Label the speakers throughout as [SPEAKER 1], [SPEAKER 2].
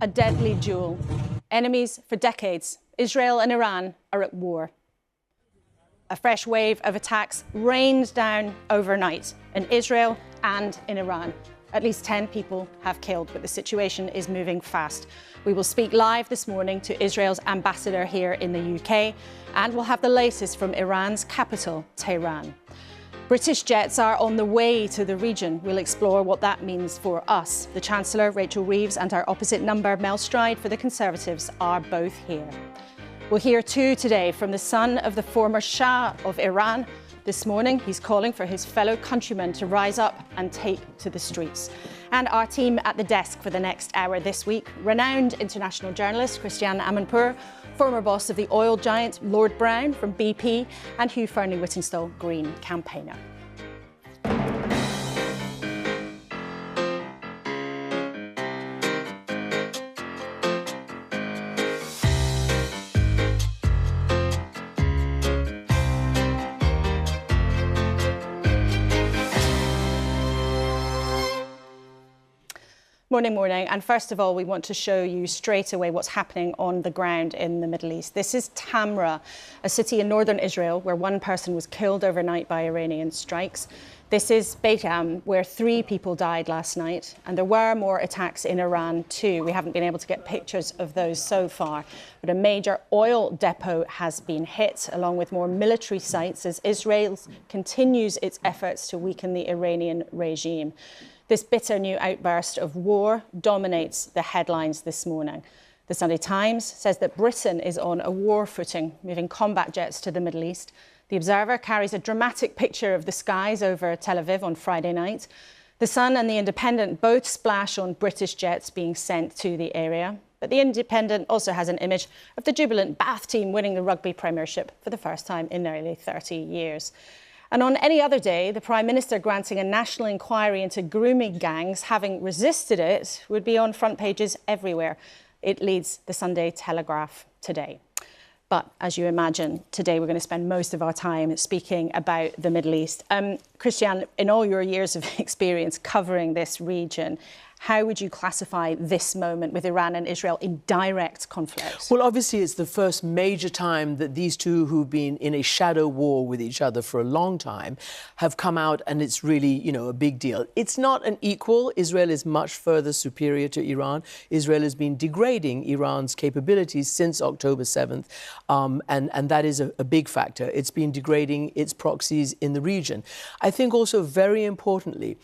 [SPEAKER 1] a deadly duel. Enemies for decades, Israel and Iran are at war. A fresh wave of attacks rained down overnight in Israel and in Iran. At least 10 people have killed, but the situation is moving fast. We will speak live this morning to Israel's ambassador here in the UK, and we'll have the latest from Iran's capital, Tehran. British jets are on the way to the region. We'll explore what that means for us. The Chancellor, Rachel Reeves, and our opposite number, Mel Stride, for the Conservatives, are both here. We'll hear too today from the son of the former Shah of Iran. This morning, he's calling for his fellow countrymen to rise up and take to the streets. And our team at the desk for the next hour this week, renowned international journalist Christiane Amanpour, former boss of the oil giant Lord Brown from BP, and Hugh Fearnley-Whittingstall, Green campaigner. Morning. And first of all, we want to show you straight away what's happening on the ground in the Middle East. This is Tamra, a city in northern Israel where one person was killed overnight by Iranian strikes. This is Beit Am, where 3 people died last night. And there were more attacks in Iran too. We haven't been able to get pictures of those so far. But a major oil depot has been hit, along with more military sites, as Israel continues its efforts to weaken the Iranian regime. This bitter new outburst of war dominates the headlines this morning. The Sunday Times says that Britain is on a war footing, moving combat jets to the Middle East. The Observer carries a dramatic picture of the skies over Tel Aviv on Friday night. The Sun and The Independent both splash on British jets being sent to the area. But The Independent also has an image of the jubilant Bath team winning the rugby premiership for the first time in nearly 30 years. And on any other day, the Prime Minister granting a national inquiry into grooming gangs, having resisted it, would be on front pages everywhere. It leads the Sunday Telegraph today. But as you imagine, today we're going to spend most of our time speaking about the Middle East. Christiane, in all your years of experience covering this region, how would you classify this moment with Iran and Israel in direct conflict?
[SPEAKER 2] Well, obviously, it's the first major time that these two, who've been in a shadow war with each other for a long time, have come out, and it's really, a big deal. It's not an equal. Israel is much further superior to Iran. Israel has been degrading Iran's capabilities since October 7th, and that is a big factor. It's been degrading its proxies in the region. I think also, very importantly,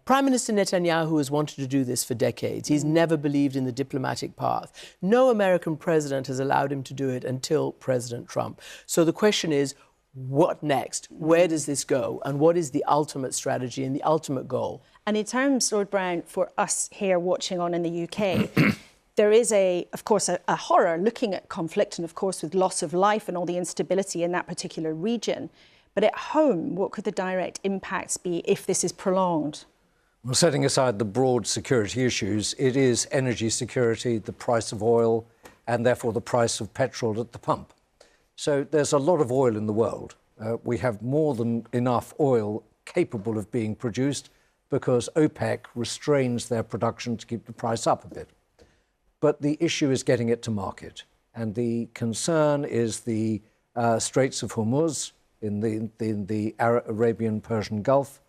[SPEAKER 2] Prime Minister Netanyahu has wanted to do this for decades. He's never believed in the diplomatic path. No American president has allowed him to do it until President Trump. So the question is, what next? Where does this go? And what is the ultimate strategy and the ultimate goal?
[SPEAKER 1] And in terms, Lord Brown, for us here watching on in the UK, there is, of course, a horror looking at conflict and, of course, with loss of life and all the instability in that particular region. But at home, what could the direct impacts be if this is prolonged?
[SPEAKER 3] Well, setting aside the broad security issues, it is energy security, the price of oil, and therefore the price of petrol at the pump. So there's a lot of oil in the world. We have more than enough oil capable of being produced because OPEC restrains their production to keep the price up a bit. But the issue is getting it to market. And the concern is the Straits of Hormuz, in the Arabian-Persian Gulf,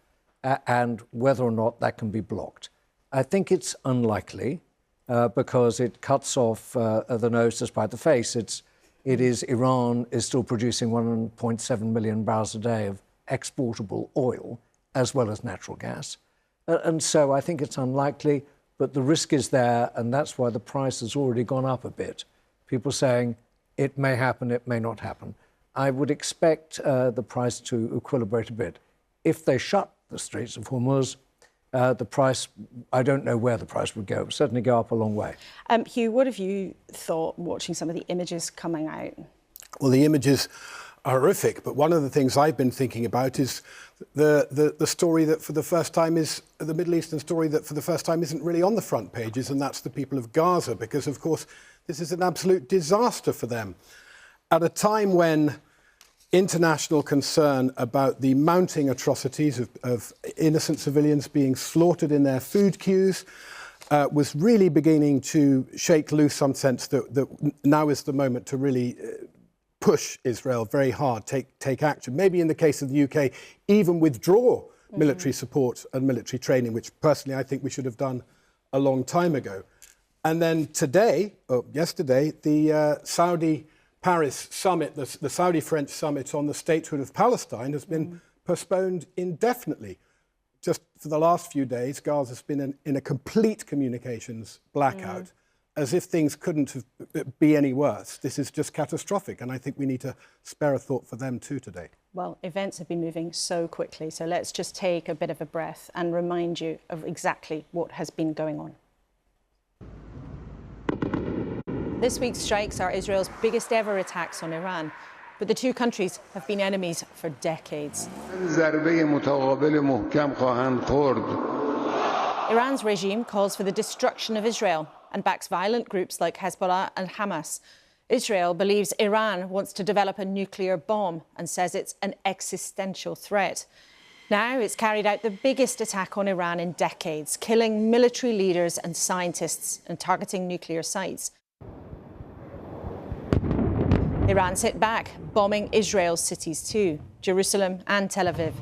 [SPEAKER 3] and whether or not that can be blocked. I think it's unlikely because it cuts off the nose to spite the face. Iran is still producing 1.7 million barrels a day of exportable oil as well as natural gas. And so I think it's unlikely, but the risk is there, and that's why the price has already gone up a bit. People saying it may happen, it may not happen. I would expect the price to equilibrate a bit. If they shut the Straits of Hormuz, the price, I don't know where the price would go. It would certainly go up a long way.
[SPEAKER 1] Hugh, what have you thought watching some of the images coming out?
[SPEAKER 4] Well, the images are horrific, but one of the things I've been thinking about is the story that for the first time is the Middle Eastern story that for the first time isn't really on the front pages, and that's the people of Gaza, because, of course, this is an absolute disaster for them. At a time when international concern about the mounting atrocities of innocent civilians being slaughtered in their food queues, was really beginning to shake loose some sense that now is the moment to really push Israel very hard, take action. Maybe in the case of the UK, even withdraw military support and military training, which personally I think we should have done a long time ago. And then today, or yesterday, the Saudi-Paris summit, the Saudi-French summit on the statehood of Palestine has been postponed indefinitely. Just for the last few days, Gaza has been in a complete communications blackout, as if things couldn't be any worse. This is just catastrophic, and I think we need to spare a thought for them too today.
[SPEAKER 1] Well, events have been moving so quickly, so let's just take a bit of a breath and remind you of exactly what has been going on. This week's strikes are Israel's biggest ever attacks on Iran, but the two countries have been enemies for decades. Iran's regime calls for the destruction of Israel and backs violent groups like Hezbollah and Hamas. Israel believes Iran wants to develop a nuclear bomb and says it's an existential threat. Now it's carried out the biggest attack on Iran in decades, killing military leaders and scientists and targeting nuclear sites. Iran's hit back, bombing Israel's cities too, Jerusalem and Tel Aviv.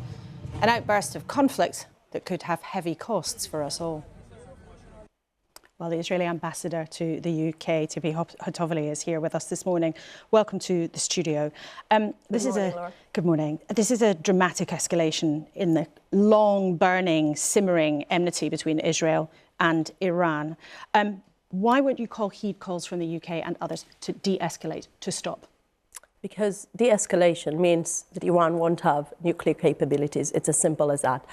[SPEAKER 1] An outburst of conflict that could have heavy costs for us all. Well, the Israeli ambassador to the UK, Tzipi Hotovely, is here with us this morning. Welcome to the studio. Good morning. This is a dramatic escalation in the long, burning, simmering enmity between Israel and Iran. Why won't you heed calls from the UK and others to de-escalate, to stop?
[SPEAKER 5] Because de-escalation means that Iran won't have nuclear capabilities. It's as simple as that.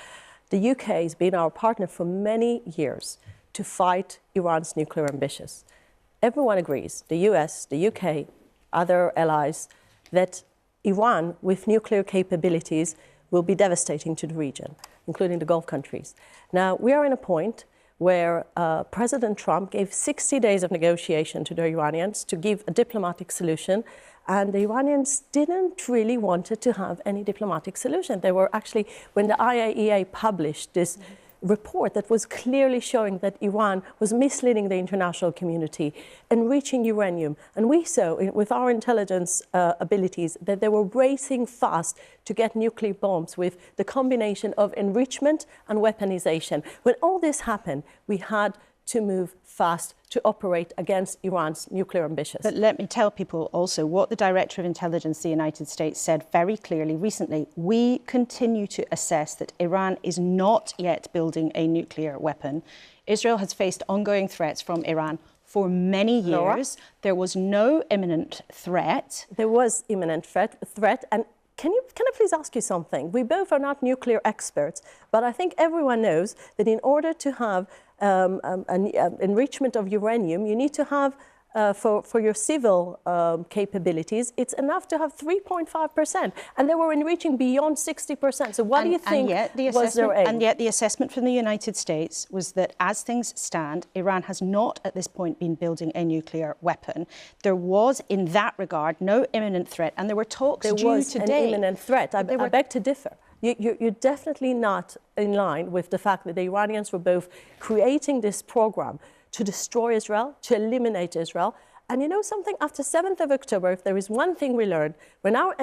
[SPEAKER 5] The UK has been our partner for many years to fight Iran's nuclear ambitions. Everyone agrees, the US, the UK, other allies, that Iran with nuclear capabilities will be devastating to the region, including the Gulf countries. Now, we are in a point where President Trump gave 60 days of negotiation to the Iranians to give a diplomatic solution, and the Iranians didn't really want to have any diplomatic solution. They were actually, when the IAEA published this report that was clearly showing that Iran was misleading the international community, enriching uranium. And we saw, with our intelligence abilities, that they were racing fast to get nuclear bombs with the combination of enrichment and weaponization. When all this happened, we had to move fast to operate against Iran's nuclear ambitions.
[SPEAKER 1] But let me tell people also what the Director of Intelligence of the United States said very clearly recently. We continue to assess that Iran is not yet building a nuclear weapon. Israel has faced ongoing threats from Iran for many years.
[SPEAKER 5] Laura?
[SPEAKER 1] There was no imminent threat.
[SPEAKER 5] There was imminent threat, and can I please ask you something? We both are not nuclear experts, but I think everyone knows that in order to have an enrichment of uranium, you need to have, for your civil capabilities, it's enough to have 3.5%. And they were enriching beyond 60%. So what do you think was their aim?
[SPEAKER 1] And yet the assessment from the United States was that as things stand, Iran has not at this point been building a nuclear weapon. There was, in that regard, no imminent threat. And there were talks due today.
[SPEAKER 5] There was an imminent threat. I beg to differ. You're definitely not in line with the fact that the Iranians were both creating this program to destroy Israel, to eliminate Israel. And you know something? After 7th of October, if there is one thing we learned, when our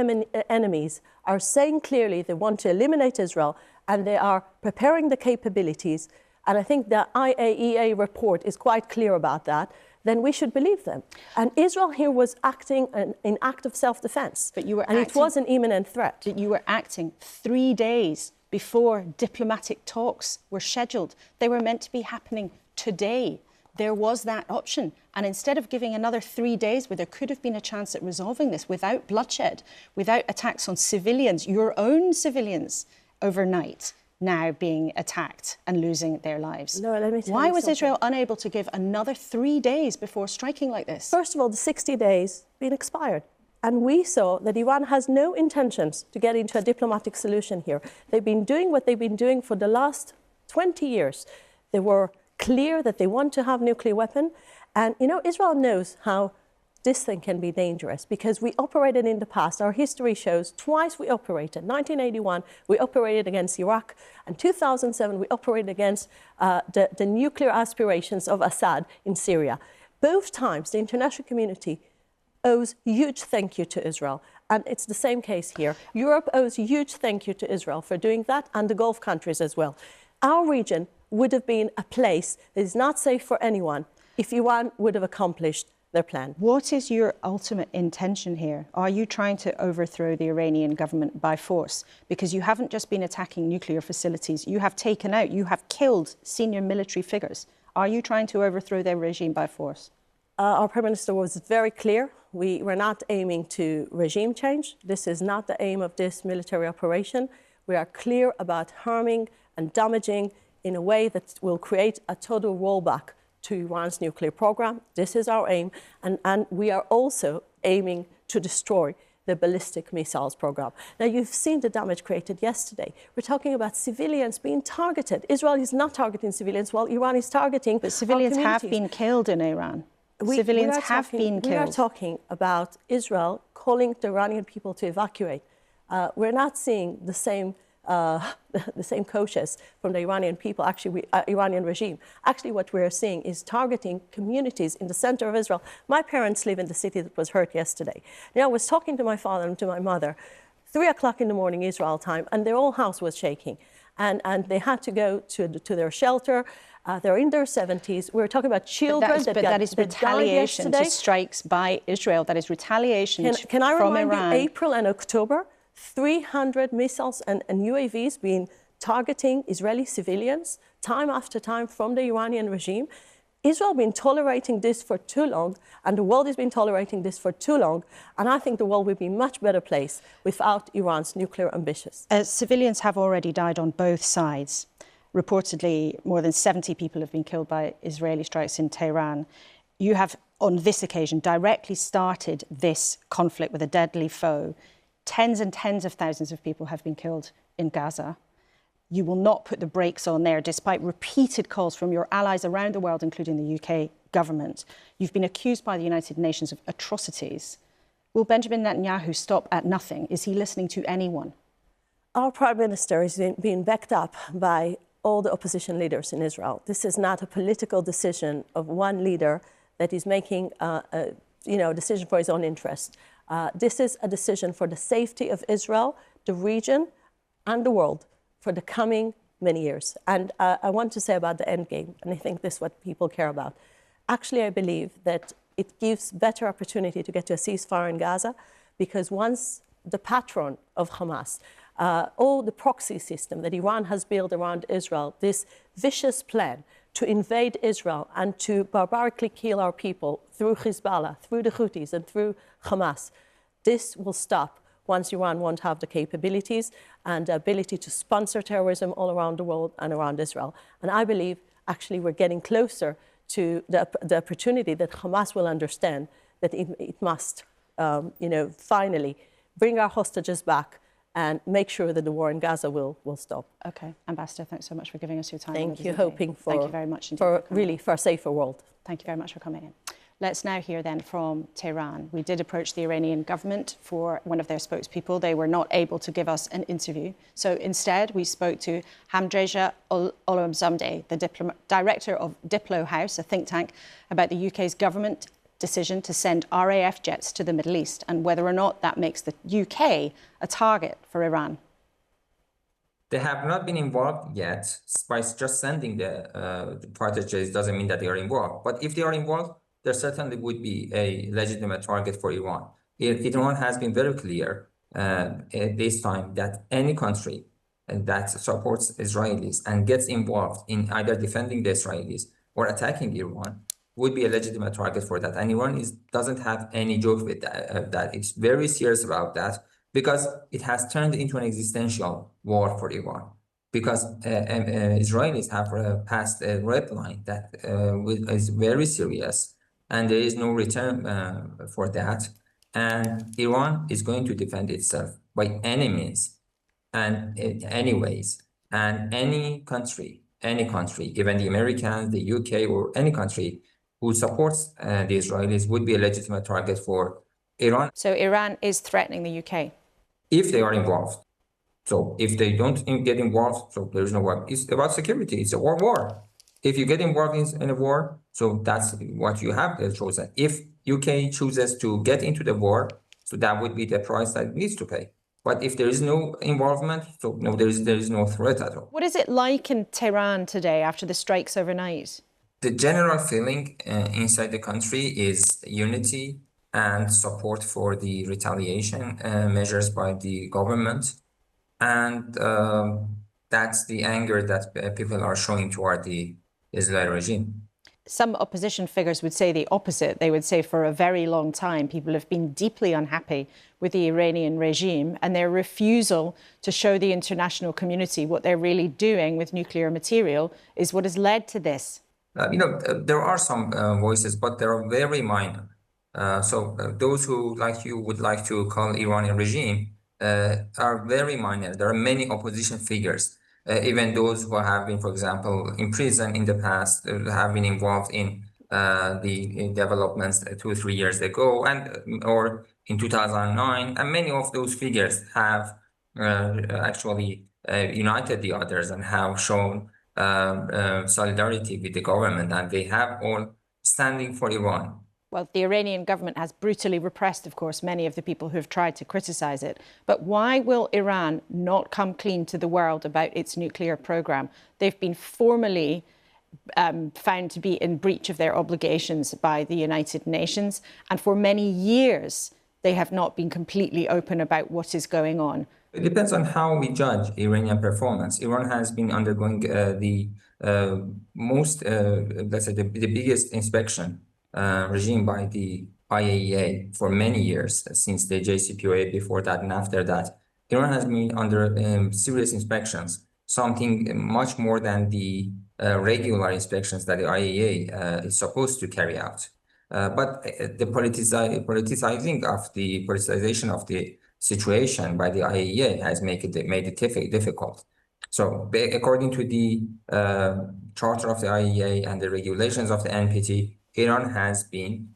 [SPEAKER 5] enemies are saying clearly they want to eliminate Israel and they are preparing the capabilities, and I think the IAEA report is quite clear about that, then we should believe them. And Israel here was acting in act of self-defense.
[SPEAKER 1] But you were
[SPEAKER 5] and it was an imminent threat.
[SPEAKER 1] But you were acting 3 days before diplomatic talks were scheduled. They were meant to be happening today. There was that option. And instead of giving another 3 days where there could have been a chance at resolving this without bloodshed, without attacks on civilians, your own civilians overnight, now being attacked and losing their lives.
[SPEAKER 5] No, let me tell
[SPEAKER 1] Why
[SPEAKER 5] you
[SPEAKER 1] was
[SPEAKER 5] something.
[SPEAKER 1] Israel unable to give another 3 days before striking like this?
[SPEAKER 5] First of all, the 60 days been expired. And we saw that Iran has no intentions to get into a diplomatic solution here. They've been doing what they've been doing for the last 20 years. They were clear that they want to have nuclear weapon. And, you know, Israel knows how this thing can be dangerous because we operated in the past. Our history shows twice we operated. 1981, we operated against Iraq, and 2007, we operated against the nuclear aspirations of Assad in Syria. Both times, the international community owes huge thank you to Israel. And it's the same case here. Europe owes a huge thank you to Israel for doing that, and the Gulf countries as well. Our region would have been a place that is not safe for anyone if Iran would have accomplished their plan.
[SPEAKER 1] What is your ultimate intention here? Are you trying to overthrow the Iranian government by force? Because you haven't just been attacking nuclear facilities, you have taken out, you have killed senior military figures. Are you trying to overthrow their regime by force?
[SPEAKER 5] Our Prime Minister was very clear. We were not aiming to regime change. This is not the aim of this military operation. We are clear about harming and damaging in a way that will create a total rollback to Iran's nuclear program. This is our aim. And we are also aiming to destroy the ballistic missiles program. Now, you've seen the damage created yesterday. We're talking about civilians being targeted. Israel is not targeting civilians while Iran is targeting.
[SPEAKER 1] But civilians have been killed in Iran. Civilians have been killed.
[SPEAKER 5] We are talking about Israel calling the Iranian people to evacuate. We're not seeing the same coaches from the Iranian people, Iranian regime. Actually, what we're seeing is targeting communities in the center of Israel. My parents live in the city that was hurt yesterday. Now, I was talking to my father and to my mother, 3 o'clock in the morning Israel time, and their whole house was shaking. And they had to go to their shelter. They're in their 70s. We're talking about children
[SPEAKER 1] that is retaliation to strikes by Israel. That is retaliation from Iran.
[SPEAKER 5] Can I remind you, April and October, 300 missiles and UAVs being targeting Israeli civilians time after time from the Iranian regime. Israel has been tolerating this for too long, and the world has been tolerating this for too long, and I think the world would be a much better place without Iran's nuclear ambitions.
[SPEAKER 1] Civilians have already died on both sides. Reportedly, more than 70 people have been killed by Israeli strikes in Tehran. You have, on this occasion, directly started this conflict with a deadly foe. Tens and tens of thousands of people have been killed in Gaza. You will not put the brakes on there, despite repeated calls from your allies around the world, including the UK government. You've been accused by the United Nations of atrocities. Will Benjamin Netanyahu stop at nothing? Is he listening to anyone?
[SPEAKER 5] Our Prime Minister is being backed up by all the opposition leaders in Israel. This is not a political decision of one leader that is making a decision for his own interest. This is a decision for the safety of Israel, the region, and the world for the coming many years. And I want to say about the end game, and I think this is what people care about. Actually, I believe that it gives better opportunity to get to a ceasefire in Gaza, because once the patron of Hamas, all the proxy system that Iran has built around Israel, this vicious plan to invade Israel and to barbarically kill our people through Hezbollah, through the Houthis, and through Hamas, this will stop once Iran won't have the capabilities and the ability to sponsor terrorism all around the world and around Israel. And I believe, actually, we're getting closer to the opportunity that Hamas will understand that it must, finally bring our hostages back and make sure that the war in Gaza will stop.
[SPEAKER 1] Okay, Ambassador, thanks so much for giving us your time.
[SPEAKER 5] Thank you. Hoping for,
[SPEAKER 1] thank you very much
[SPEAKER 5] indeed for a safer world.
[SPEAKER 1] Thank you very much for coming in. Let's now hear then from Tehran. We did approach the Iranian government for one of their spokespeople. They were not able to give us an interview. So instead, we spoke to Hamidreza Gholamzadeh, the director of Diplo House, a think tank, about the UK's government decision to send RAF jets to the Middle East and whether or not that makes the UK a target for Iran.
[SPEAKER 6] They have not been involved yet. By just sending the fighter jets doesn't mean that they are involved. But if they are involved, there certainly would be a legitimate target for Iran. Iran has been very clear at this time that any country that supports Israelis and gets involved in either defending the Israelis or attacking Iran would be a legitimate target for that. And Iran doesn't have any joke with that. It's very serious about that because it has turned into an existential war for Iran. Because Israelis have passed a red line that is very serious, and there is no return for that. And Iran is going to defend itself by any means and any ways. And any country, even the Americans, the UK, or any country who supports the Israelis would be a legitimate target for Iran.
[SPEAKER 1] So Iran is threatening the UK?
[SPEAKER 6] If they are involved. So if they don't get involved, so there is no war. It's about security. It's a war. If you get involved in a war, so that's what you have chosen. If UK chooses to get into the war, so that would be the price that it needs to pay. But if there is no involvement, so no, there is no threat at all.
[SPEAKER 1] What is it like in Tehran today after the strikes overnight?
[SPEAKER 6] The general feeling inside the country is unity and support for the retaliation measures by the government. And that's the anger that people are showing toward the Israeli regime.
[SPEAKER 1] Some opposition figures would say the opposite. They would say for a very long time, people have been deeply unhappy with the Iranian regime and their refusal to show the international community what they're really doing with nuclear material is what has led to this.
[SPEAKER 6] There are some voices, but they are very minor. Those who, like you, would like to call Iranian regime are very minor. There are many opposition figures. Even those who have been, for example, in prison in the past, have been involved in the developments 2 or 3 years ago, or in 2009, and many of those figures have actually united the others and have shown solidarity with the government, and they have all standing for Iran.
[SPEAKER 1] Well, the Iranian government has brutally repressed, of course, many of the people who have tried to criticize it. But why will Iran not come clean to the world about its nuclear program? They've been formally found to be in breach of their obligations by the United Nations. And for many years, they have not been completely open about what is going on.
[SPEAKER 6] It depends on how we judge Iranian performance. Iran has been undergoing the biggest inspection regime by the IAEA for many years, since the JCPOA before that and after that. Iran has been under serious inspections, something much more than the regular inspections that the IAEA is supposed to carry out. But the politicization of the situation by the IAEA has made it difficult. So according to the charter of the IAEA and the regulations of the NPT, Iran has been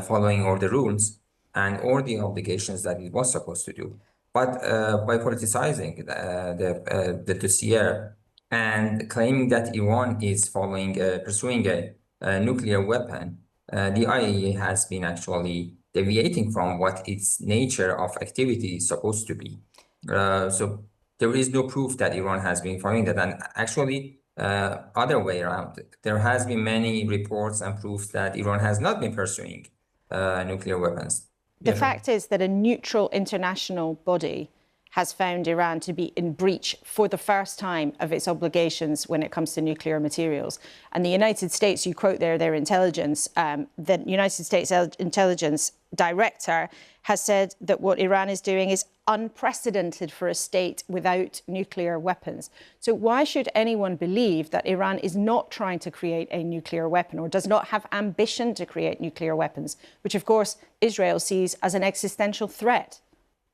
[SPEAKER 6] following all the rules and all the obligations that it was supposed to do. But by politicizing the dossier and claiming that Iran is pursuing a nuclear weapon, the IAEA has been actually deviating from what its nature of activity is supposed to be. So there is no proof that Iran has been following that. And actually, other way around, there has been many reports and proofs that Iran has not been pursuing nuclear weapons.
[SPEAKER 1] The fact is that a neutral international body has found Iran to be in breach for the first time of its obligations when it comes to nuclear materials. And the United States, you quote there their intelligence, the United States intelligence director has said that what Iran is doing is unprecedented for a state without nuclear weapons. So why should anyone believe that Iran is not trying to create a nuclear weapon or does not have ambition to create nuclear weapons, which of course Israel sees as an existential threat?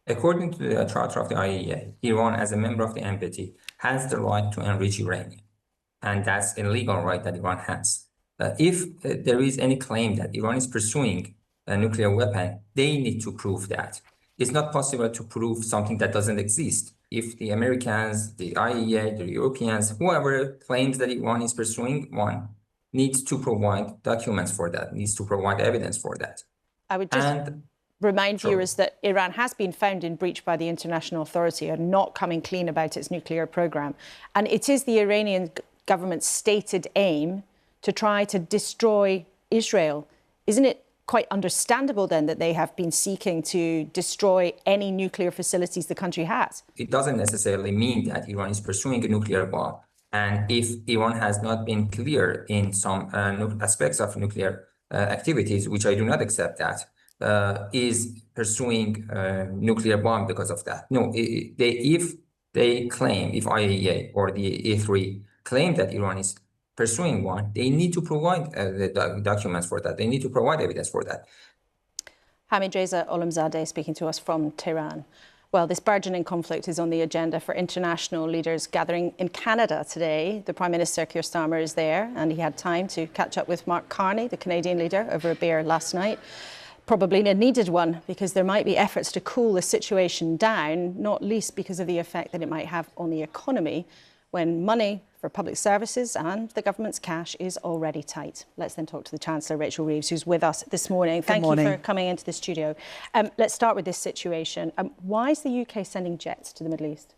[SPEAKER 6] According to the charter of the IAEA, Iran, as a member of the NPT, has the right to enrich uranium. And that's a legal right that Iran has. If there is any claim that Iran is pursuing a nuclear weapon, they need to prove that. It's not possible to prove something that doesn't exist. If the Americans, the IAEA, the Europeans, whoever claims that Iran is pursuing one, needs to provide documents for that, needs to provide evidence for that.
[SPEAKER 1] I would just remind viewers that Iran has been found in breach by the international authority and not coming clean about its nuclear program. And it is the Iranian government's stated aim to try to destroy Israel. Isn't it quite understandable then that they have been seeking to destroy any nuclear facilities the country has?
[SPEAKER 6] It doesn't necessarily mean that Iran is pursuing a nuclear bomb. And if Iran has not been clear in some aspects of nuclear activities, which I do not accept that, is pursuing a nuclear bomb because of that. No, if they claim, if IAEA or the E3 claim that Iran is pursuing one, they need to provide the documents for that. They need to provide evidence for that.
[SPEAKER 1] Hamidreza Gholamzadeh speaking to us from Tehran. Well, this burgeoning conflict is on the agenda for international leaders gathering in Canada today. The Prime Minister, Keir Starmer, is there, and he had time to catch up with Mark Carney, the Canadian leader, over a beer last night. Probably a needed one, because there might be efforts to cool the situation down, not least because of the effect that it might have on the economy when money for public services and the government's cash is already tight. Let's then talk to the Chancellor, Rachel Reeves, who's with us this morning. Thank you for coming into the studio. Let's start with this situation. Why is the UK sending jets to the Middle East?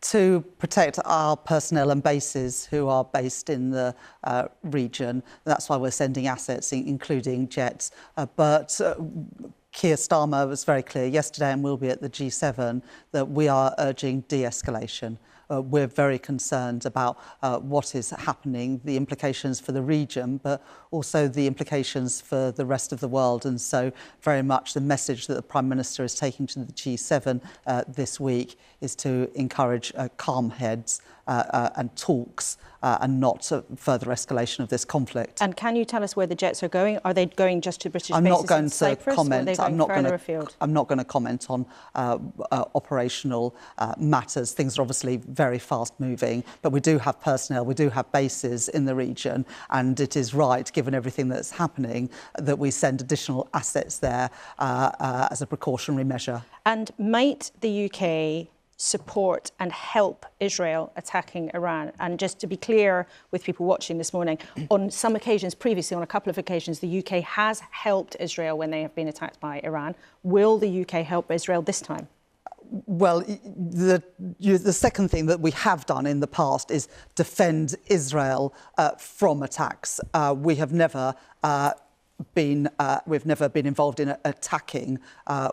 [SPEAKER 7] To protect our personnel and bases who are based in the region. That's why we're sending assets, including jets. But Keir Starmer was very clear yesterday, and will be at the G7, that we are urging de-escalation. We're very concerned about what is happening, the implications for the region, but also the implications for the rest of the world. And so very much the message that the Prime Minister is taking to the G7 this week is to encourage calm heads and talks and not further escalation of this conflict.
[SPEAKER 1] And can you tell us where the jets are going? Are they going just to British
[SPEAKER 7] I'm
[SPEAKER 1] bases
[SPEAKER 7] not going
[SPEAKER 1] in
[SPEAKER 7] to
[SPEAKER 1] Cyprus,
[SPEAKER 7] comment.
[SPEAKER 1] Or are they going
[SPEAKER 7] I'm not going to comment on operational matters. Things are obviously very fast moving, but we do have personnel, we do have bases in the region, and it is right, given everything that's happening, that we send additional assets there as a precautionary measure.
[SPEAKER 1] And might the UK support and help Israel attacking Iran? And just to be clear with people watching this morning, on some occasions, previously on a couple of occasions, the UK has helped Israel when they have been attacked by Iran. Will the UK help Israel this time?
[SPEAKER 7] Well, the second thing that we have done in the past is defend Israel from attacks. We have never we've never been involved in attacking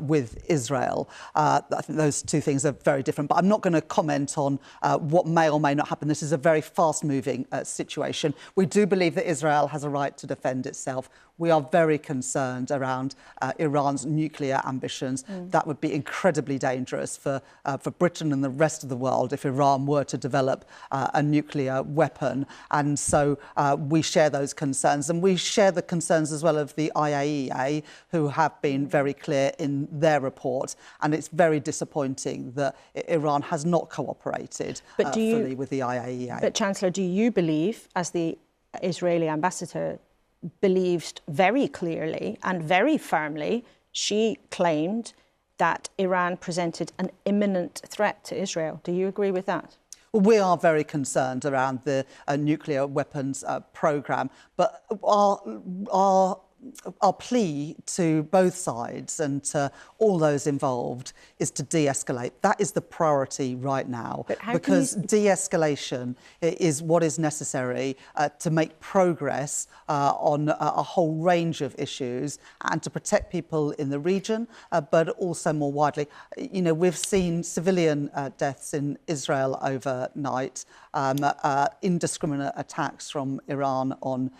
[SPEAKER 7] with Israel. I think those two things are very different, but I'm not going to comment on what may or may not happen. This is a very fast-moving situation. We do believe that Israel has a right to defend itself. We are very concerned around Iran's nuclear ambitions. That would be incredibly dangerous for Britain and the rest of the world if Iran were to develop a nuclear weapon. And so we share those concerns, and we share the concerns as well of the IAEA, who have been very clear in their report. And it's very disappointing that Iran has not cooperated fully with the IAEA.
[SPEAKER 1] But Chancellor, do you believe, as the Israeli ambassador believed very clearly and very firmly, she claimed that Iran presented an imminent threat to Israel? Do you agree with that?
[SPEAKER 7] We are very concerned around the nuclear weapons programme, but our plea to both sides and to all those involved is to de-escalate. That is the priority right now, because de-escalation is what is necessary to make progress on a whole range of issues and to protect people in the region, but also more widely. You know, we've seen civilian deaths in Israel overnight, indiscriminate attacks from Iran on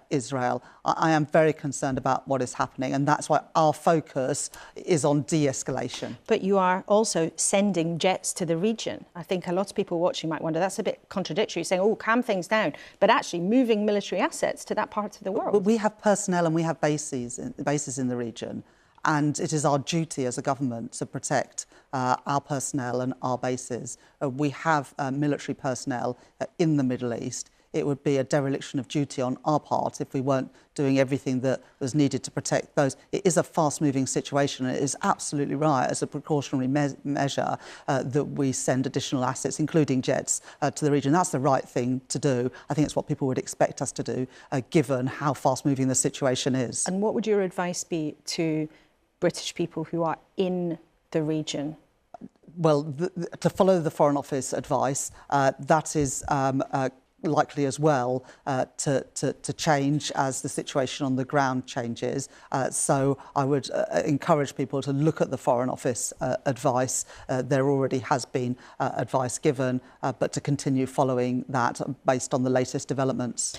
[SPEAKER 7] Israel. I am very concerned about what is happening, and that's why our focus is on de-escalation.
[SPEAKER 1] But you are also sending jets to the region. I think a lot of people watching might wonder, that's a bit contradictory, saying, oh, calm things down, but actually moving military assets to that part of the world.
[SPEAKER 7] But we have personnel and we have bases in the region, and it is our duty as a government to protect our personnel and our bases. We have military personnel in the Middle East. It would be a dereliction of duty on our part if we weren't doing everything that was needed to protect those. It is a fast-moving situation, and it is absolutely right, as a precautionary measure, that we send additional assets, including jets, to the region. That's the right thing to do. I think it's what people would expect us to do, given how fast-moving the situation is.
[SPEAKER 1] And what would your advice be to British people who are in the region?
[SPEAKER 7] Well, to follow the Foreign Office advice, that is likely as well to change as the situation on the ground changes. So I would encourage people to look at the Foreign Office advice. There already has been advice given, but to continue following that based on the latest developments.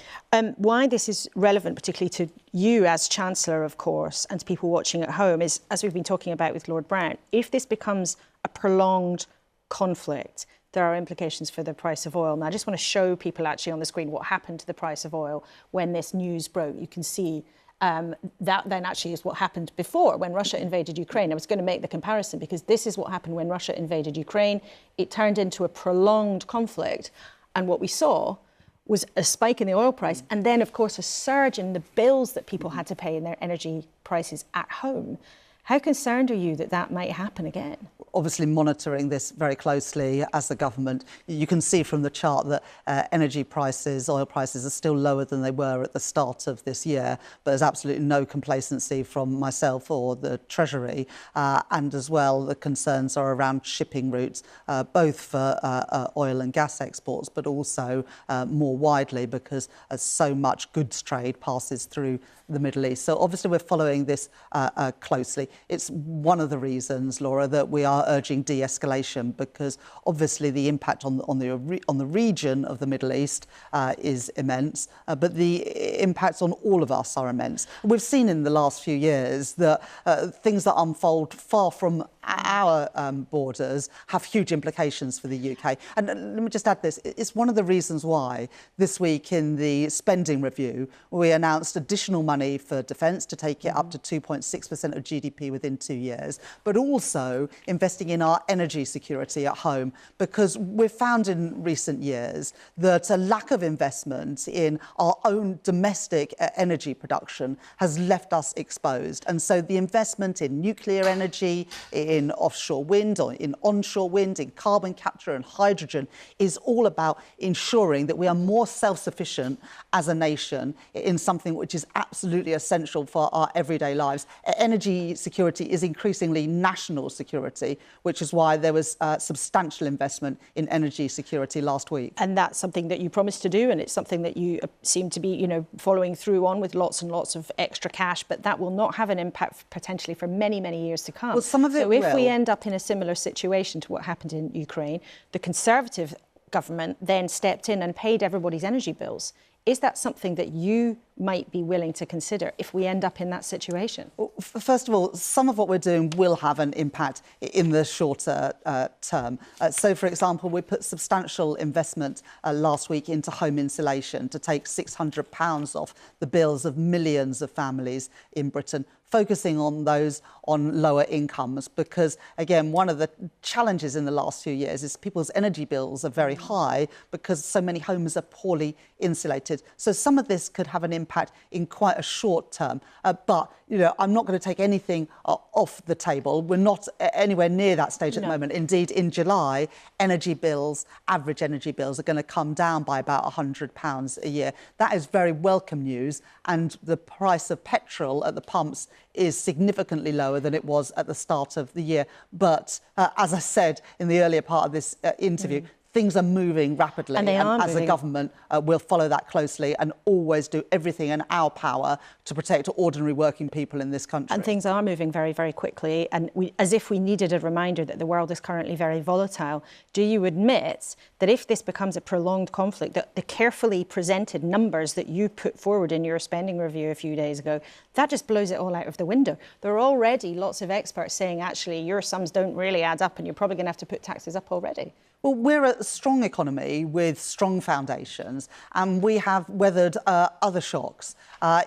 [SPEAKER 1] Why this is relevant, particularly to you as Chancellor, of course, and to people watching at home, is, as we've been talking about with Lord Brown, if this becomes a prolonged conflict, there are implications for the price of oil. Now, I just want to show people actually on the screen what happened to the price of oil when this news broke. You can see That then actually is what happened before when Russia invaded Ukraine. I was going to make the comparison because this is what happened when Russia invaded Ukraine. It turned into a prolonged conflict. And what we saw was a spike in the oil price and then, of course, a surge in the bills that people had to pay in their energy prices at home. How concerned are you that that might happen again?
[SPEAKER 7] Obviously monitoring this very closely as the government. You can see from the chart that energy prices, oil prices are still lower than they were at the start of this year, but there's absolutely no complacency from myself or the Treasury. And as well, the concerns are around shipping routes, both for oil and gas exports, but also more widely because so much goods trade passes through the Middle East. So obviously we're following this closely. It's one of the reasons, Laura, that we are urging de-escalation, because obviously the impact on the region of the Middle East is immense, but the impacts on all of us are immense. We've seen in the last few years that things that unfold far from our borders have huge implications for the UK. And let me just add this. It's one of the reasons why this week in the spending review, we announced additional money for defence to take it up to 2.6% of GDP within 2 years, but also investing in our energy security at home, because we've found in recent years that a lack of investment in our own domestic energy production has left us exposed. And so the investment in nuclear energy, in offshore wind or in onshore wind, in carbon capture and hydrogen is all about ensuring that we are more self-sufficient as a nation in something which is absolutely essential for our everyday lives. Energy security is increasingly national security, which is why there was substantial investment in energy security last week.
[SPEAKER 1] And that's something that you promised to do, and it's something that you seem to be, following through on with lots and lots of extra cash, but that will not have an impact potentially for many, many years to come.
[SPEAKER 7] Well, some of it
[SPEAKER 1] so
[SPEAKER 7] will.
[SPEAKER 1] If we end up in a similar situation to what happened in Ukraine, the Conservative government then stepped in and paid everybody's energy bills. Is that something that you might be willing to consider if we end up in that situation?
[SPEAKER 7] Well, first of all, some of what we're doing will have an impact in the shorter term. So, for example, we put substantial investment last week into home insulation to take £600 off the bills of millions of families in Britain, focusing on those on lower incomes, because, again, one of the challenges in the last few years is people's energy bills are very high because so many homes are poorly insulated. So some of this could have an impact in quite a short term. But, I'm not going to take anything off the table. We're not anywhere near that stage at the moment. Indeed, in July, average energy bills are going to come down by about £100 a year. That is very welcome news. And the price of petrol at the pumps is significantly lower than it was at the start of the year. But as I said in the earlier part of this interview, things are moving rapidly,
[SPEAKER 1] and as
[SPEAKER 7] a government, we'll follow that closely and always do everything in our power to protect ordinary working people in this country.
[SPEAKER 1] And things are moving very, very quickly, and as if we needed a reminder that the world is currently very volatile. Do you admit that if this becomes a prolonged conflict, that the carefully presented numbers that you put forward in your spending review a few days ago, that just blows it all out of the window? There are already lots of experts saying, actually, your sums don't really add up and you're probably going to have to put taxes up already.
[SPEAKER 7] Well, we're a strong economy with strong foundations, and we have weathered other shocks,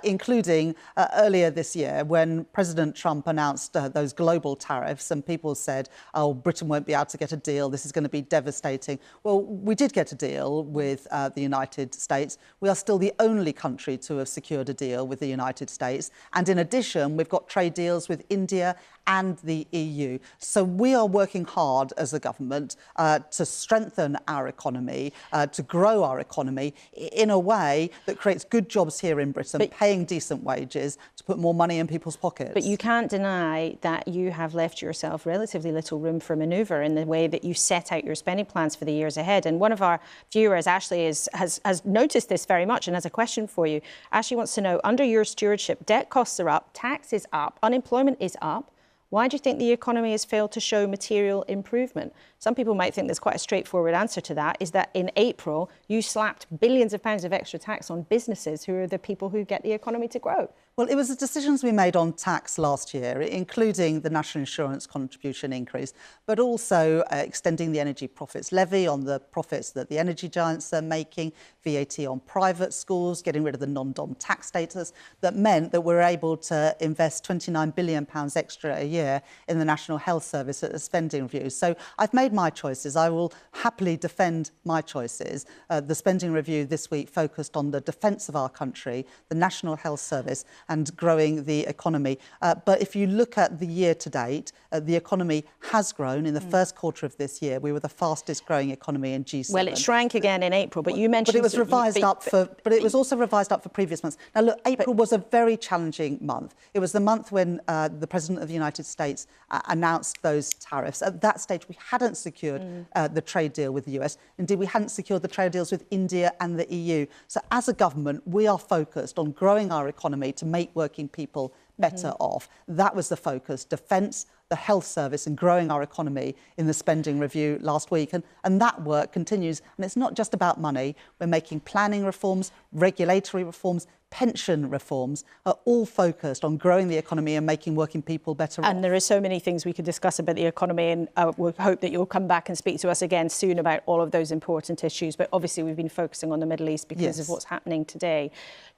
[SPEAKER 7] including earlier this year when President Trump announced those global tariffs, and people said, oh, Britain won't be able to get a deal, this is going to be devastating. Well, we did get a deal with the United States. We are still the only country to have secured a deal with the United States. And in addition, we've got trade deals with India and the EU. So we are working hard as a government to strengthen our economy, to grow our economy in a way that creates good jobs here in Britain, paying decent wages, to put more money in people's pockets.
[SPEAKER 1] But you can't deny that you have left yourself relatively little room for manoeuvre in the way that you set out your spending plans for the years ahead. And one of our viewers, Ashley, has noticed this very much and has a question for you. Ashley wants to know, under your stewardship, debt costs are up, tax is up, unemployment is up. Why do you think the economy has failed to show material improvement? Some people might think there's quite a straightforward answer to that, is that in April, you slapped billions of pounds of extra tax on businesses who are the people who get the economy to grow.
[SPEAKER 7] Well, it was the decisions we made on tax last year, including the national insurance contribution increase, but also extending the energy profits levy on the profits that the energy giants are making, VAT on private schools, getting rid of the non-dom tax status, that meant that we're able to invest £29 billion extra a year in the National Health Service at the spending review. So I've made my choices. I will happily defend my choices. The spending review this week focused on the defence of our country, the National Health Service, and growing the economy. But if you look at the year to date, the economy has grown. In the first quarter of this year, we were the fastest growing economy in G7.
[SPEAKER 1] Well, it shrank again in April, but you mentioned...
[SPEAKER 7] But it was revised up for... But it was also revised up for previous months. Now, look, April was a very challenging month. It was the month when the President of the United States announced those tariffs. At that stage, we hadn't secured the trade deal with the US. Indeed, we hadn't secured the trade deals with India and the EU. So as a government, we are focused on growing our economy to make working people better off. That was the focus: defence, the health service, and growing our economy in the spending review last week. And that work continues. And it's not just about money. We're making planning reforms, regulatory reforms, pension reforms, are all focused on growing the economy and making working people better off.
[SPEAKER 1] And there are so many things we could discuss about the economy, and we'll hope that you'll come back and speak to us again soon about all of those important issues. But obviously we've been focusing on the Middle East because of what's happening today.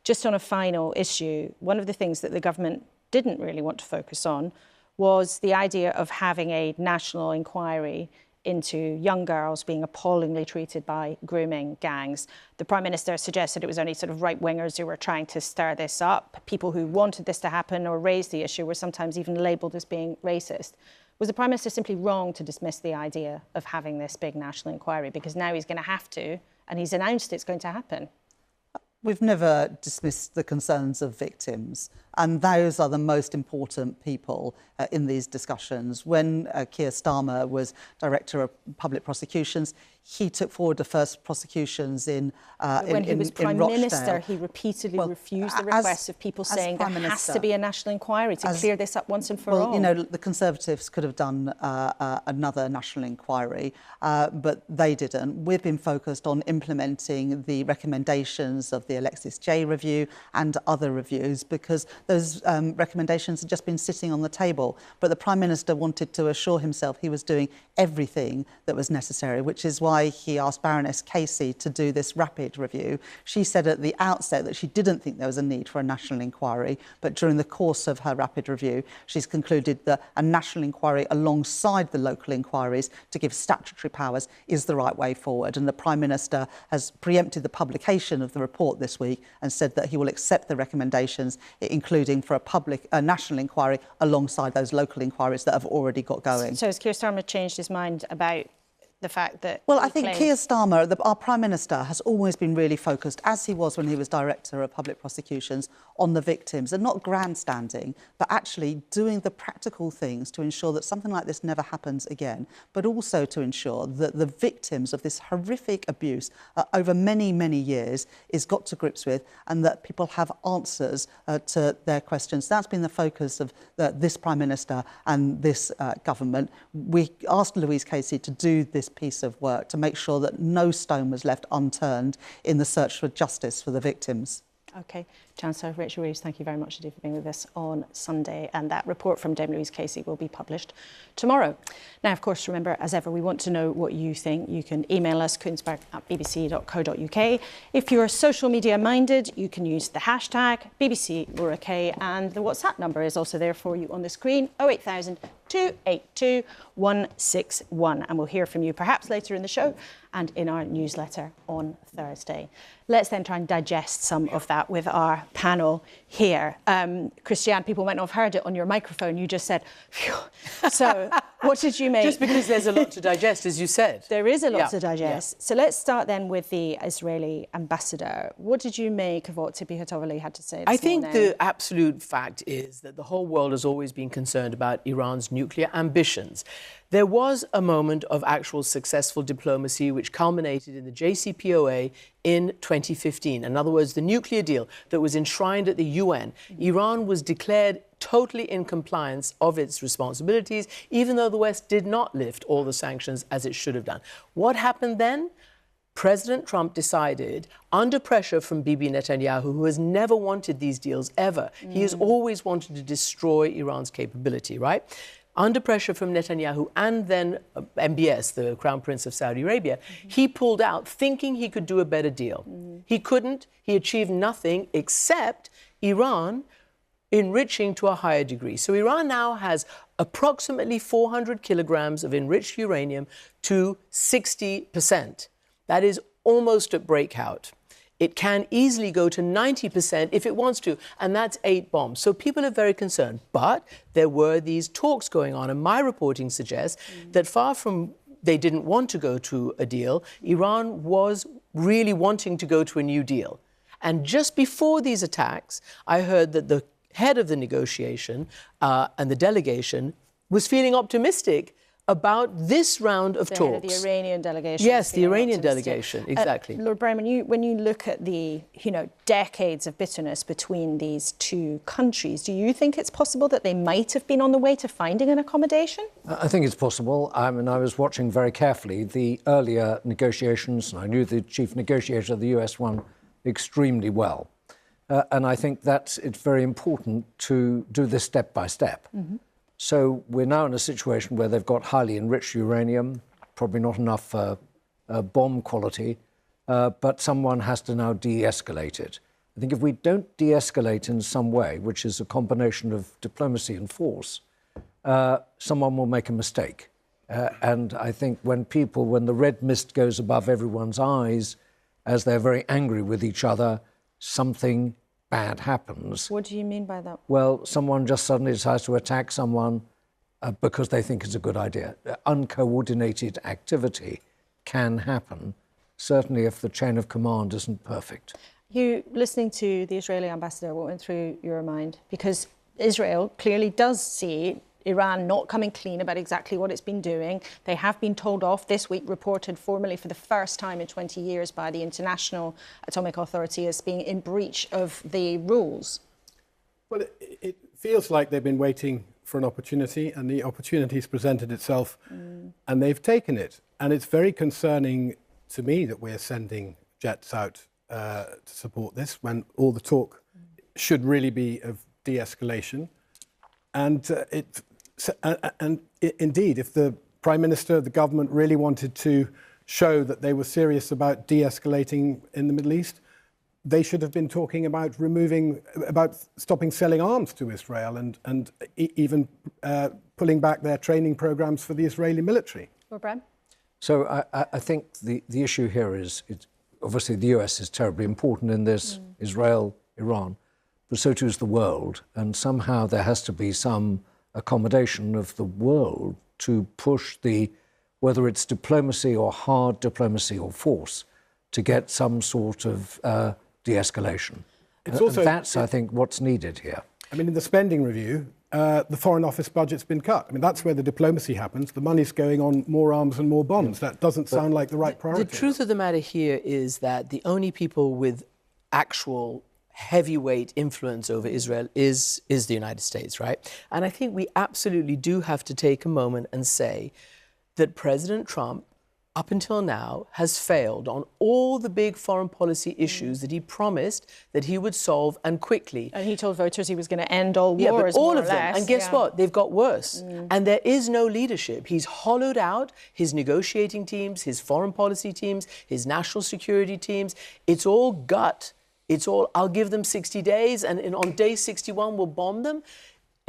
[SPEAKER 1] Just on a final issue, one of the things that the government didn't really want to focus on was the idea of having a national inquiry into young girls being appallingly treated by grooming gangs. The Prime Minister suggested it was only sort of right-wingers who were trying to stir this up. People who wanted this to happen or raise the issue were sometimes even labelled as being racist. Was the Prime Minister simply wrong to dismiss the idea of having this big national inquiry? Because now he's going to have to, and he's announced it's going to happen.
[SPEAKER 7] We've never dismissed the concerns of victims, and those are the most important people in these discussions. When Keir Starmer was Director of Public Prosecutions, he took forward the first prosecutions in
[SPEAKER 1] when he was Prime
[SPEAKER 7] Rochdale.
[SPEAKER 1] Minister, he repeatedly refused the requests of people saying there has to be a national inquiry to clear this up once and for all.
[SPEAKER 7] Well, you know, the Conservatives could have done another national inquiry, but they didn't. We've been focused on implementing the recommendations of the Alexis J review and other reviews, because those recommendations had just been sitting on the table. But the Prime Minister wanted to assure himself he was doing everything that was necessary, which is why he asked Baroness Casey to do this rapid review. She said at the outset that she didn't think there was a need for a national inquiry, but during the course of her rapid review, she's concluded that a national inquiry alongside the local inquiries to give statutory powers is the right way forward. And the Prime Minister has preempted the publication of the report this week and said that he will accept the recommendations, including for a national inquiry alongside those local inquiries that have already got going.
[SPEAKER 1] So has Keir Starmer changed his mind about the fact that...
[SPEAKER 7] Well, I think Keir Starmer, our Prime Minister, has always been really focused, as he was when he was Director of Public Prosecutions, on the victims, and not grandstanding, but actually doing the practical things to ensure that something like this never happens again, but also to ensure that the victims of this horrific abuse over many, many years is got to grips with, and that people have answers to their questions. That's been the focus of this Prime Minister and this government. We asked Louise Casey to do this piece of work to make sure that no stone was left unturned in the search for justice for the victims.
[SPEAKER 1] OK. Chancellor Rachel Reeves, thank you very much indeed for being with us on Sunday. And that report from Dame Louise Casey will be published tomorrow. Now, of course, remember, as ever, we want to know what you think. You can email us, kuenssberg@bbc.co.uk. If you're social media minded, you can use the hashtag BBC Laura Kay, and the WhatsApp number is also there for you on the screen, 08000 282 161. And we'll hear from you perhaps later in the show and in our newsletter on Thursday. Let's then try and digest some of that with our panel here. Christiane, people might not have heard it on your microphone. You just said, phew. So what did you make?
[SPEAKER 2] Just because there's a lot to digest, as you said.
[SPEAKER 1] There is a lot to digest.
[SPEAKER 2] Yeah.
[SPEAKER 1] So let's start then with the Israeli ambassador. What did you make of what Tzipi Hotovely had to say this
[SPEAKER 2] I think
[SPEAKER 1] morning?
[SPEAKER 2] the absolute fact is that the whole world has always been concerned about Iran's nuclear ambitions. There was a moment of actual successful diplomacy which culminated in the JCPOA in 2015. In other words, the nuclear deal that was enshrined at the UN. Iran was declared totally in compliance of its responsibilities, even though the West did not lift all the sanctions as it should have done. What happened then? President Trump decided, under pressure from Bibi Netanyahu, who has never wanted these deals ever, he has always wanted to destroy Iran's capability, right? Under pressure from Netanyahu and then MBS, the Crown Prince of Saudi Arabia, he pulled out thinking he could do a better deal. He couldn't. He achieved nothing except Iran enriching to a higher degree. So Iran now has approximately 400 kilograms of enriched uranium to 60%. That is almost at breakout. It can easily go to 90% if it wants to, and that's 8 bombs. So people are very concerned. But there were these talks going on, and my reporting suggests that far from they didn't want to go to a deal, Iran was really wanting to go to a new deal. And just before these attacks, I heard that the head of the negotiation and the delegation was feeling optimistic about this round of talks.
[SPEAKER 1] The Iranian delegation.
[SPEAKER 2] Yes, the Iranian delegation, exactly.
[SPEAKER 1] Lord Brown, when you look at the decades of bitterness between these two countries, do you think it's possible that they might have been on the way to finding an accommodation?
[SPEAKER 3] I think it's possible. I mean, I was watching very carefully the earlier negotiations, and I knew the chief negotiator of the US one extremely well. And I think that it's very important to do this step by step. So we're now in a situation where they've got highly enriched uranium, probably not enough bomb quality, but someone has to now de-escalate it. I think if we don't de-escalate in some way, which is a combination of diplomacy and force, someone will make a mistake. And I think when the red mist goes above everyone's eyes, as they're very angry with each other, something bad happens.
[SPEAKER 1] What do you mean by that?
[SPEAKER 3] Well, someone just suddenly decides to attack someone because they think it's a good idea. Uncoordinated activity can happen, certainly if the chain of command isn't perfect.
[SPEAKER 1] You, listening to the Israeli ambassador, what went through your mind? Because Israel clearly does see Iran not coming clean about exactly what it's been doing. They have been told off this week, reported formally for the first time in 20 years by the International Atomic Authority as being in breach of the rules.
[SPEAKER 4] Well, it feels like they've been waiting for an opportunity, and the opportunity's presented itself, and they've taken it. And it's very concerning to me that we're sending jets out to support this when all the talk should really be of de-escalation. And indeed, if the Prime Minister, the government really wanted to show that they were serious about de-escalating in the Middle East, they should have been talking about stopping selling arms to Israel and even pulling back their training programs for the Israeli military.
[SPEAKER 1] Lord Brown?
[SPEAKER 3] So I think the issue here is, obviously the US is terribly important in this, Israel, Iran, but so too is the world. And somehow there has to be some accommodation of the world to push whether it's diplomacy or hard diplomacy or force, to get some sort of de-escalation. That's, I think, what's needed here.
[SPEAKER 4] I mean, in the spending review, the Foreign Office budget's been cut. I mean, that's where the diplomacy happens. The money's going on more arms and more bombs. That doesn't sound like the right priority.
[SPEAKER 2] The truth of the matter here is that the only people with actual heavyweight influence over Israel is the United States, right? And I think we absolutely do have to take a moment and say that President Trump, up until now, has failed on all the big foreign policy issues that he promised that he would solve, and quickly.
[SPEAKER 1] And he told voters he was going to end all wars,
[SPEAKER 2] but all
[SPEAKER 1] more
[SPEAKER 2] of
[SPEAKER 1] or
[SPEAKER 2] them.
[SPEAKER 1] less.
[SPEAKER 2] And guess what? They've got worse. And there is no leadership. He's hollowed out his negotiating teams, his foreign policy teams, his national security teams. It's all gut. It's all, I'll give them 60 days, and on day 61, we'll bomb them.